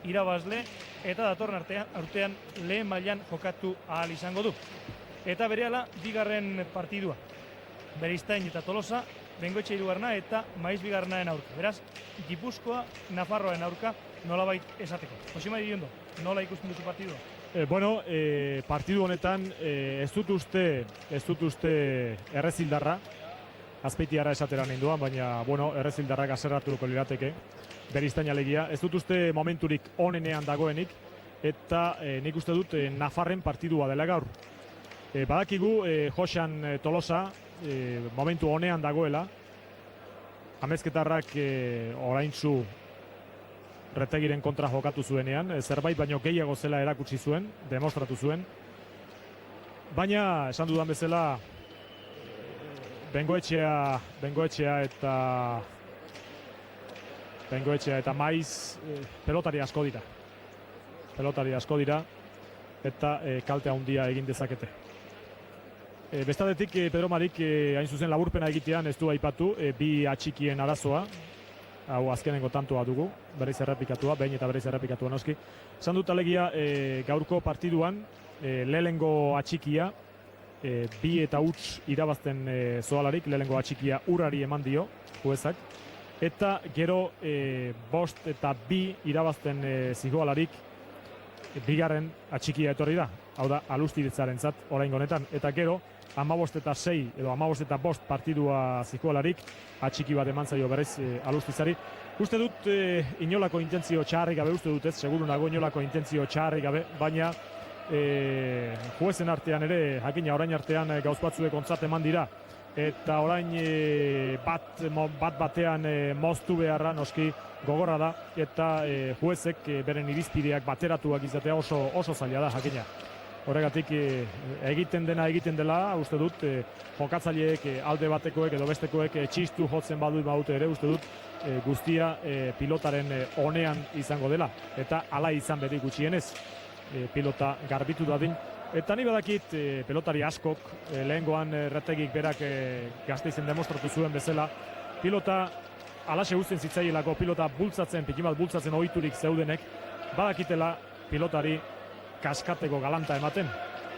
irabazle eta datorren urtean lehen mailan jokatu ahal izango du. Eta berehala, bigarren partidua. Bereiztain eta Tolosa, Bengoetxe hirugarrena eta Maiz bigarrenaren aurka. Beraz, Gipuzkoa, Nafarroaren aurka nolabait esateko. Josima Iriondo, nola ikusten duzu partidua? Partidu honetan ez dut uste errezildarra, Azpeitiarra esatera ninduan, baina errezildarrak aserratuko lirateke, Bereiztain alegia. Ez dut uste momenturik onenean dagoenik, eta nik uste dut Nafarren partidua dela gaur. Badakigu Joxan Tolosa momentu honean dagoela, Amezketarrak oraintsu Retegiren kontra jokatu zuenean, zerbait baino gehiago zela erakutsi zuen, demostratu zuen. Baina, esan dudan bezala, Bengoetxea eta Maiz pelotari asko dira. Eta kalte handia egin dezakete. Bestadetik, Pedro Marik hain zuzen laburpena egitean ez du aipatu, bi atxikien arazoa. Hau azkenengo tantoa dugu, behin eta berriz errepikatua noski. Esan dut alegia gaurko partiduan, lehengo atxikia, 2 eta huts irabazten zoalarik, lehengo atxikia Urrari eman dio, juezak. Eta gero 5 eta 2 irabazten zigoalarik, bigarren atxikia etorri da. Hau da, Alustirizarentzat oraingo honetan. Eta gero, 15 eta 6 edo 15 eta 5 partidua zikoalarik, atxiki bat eman zaio berriz Alustizari. Uste dut inolako intentzio txarri gabe, seguru nago inolako intentzio txarri gabe, baina juezen artean ere, jakina orain artean gauz batzuek ontzat eman dira, eta orain bat batean moztu beharra noski gogorra da, eta juezek beren irizpideak bateratuak izatea oso zaila da, jakina. Horregatik egiten dela, uste dut, jokatzaileek alde batekoek edo bestekoek txistu jotzen badute ere, uste dut, guztia pilotaren onean izango dela. Eta hala izan beti gutxienez, pilota garbitu dadin. Eta ni badakit pelotari askok, lehengoan Retegik berak Gasteizen demostratu zuen bezala, pilota alaxe uzten zitzaielako, pilota pikimat bultzatzen ohiturik zeudenek, badakitela pilotari kaskateko galanta ematen.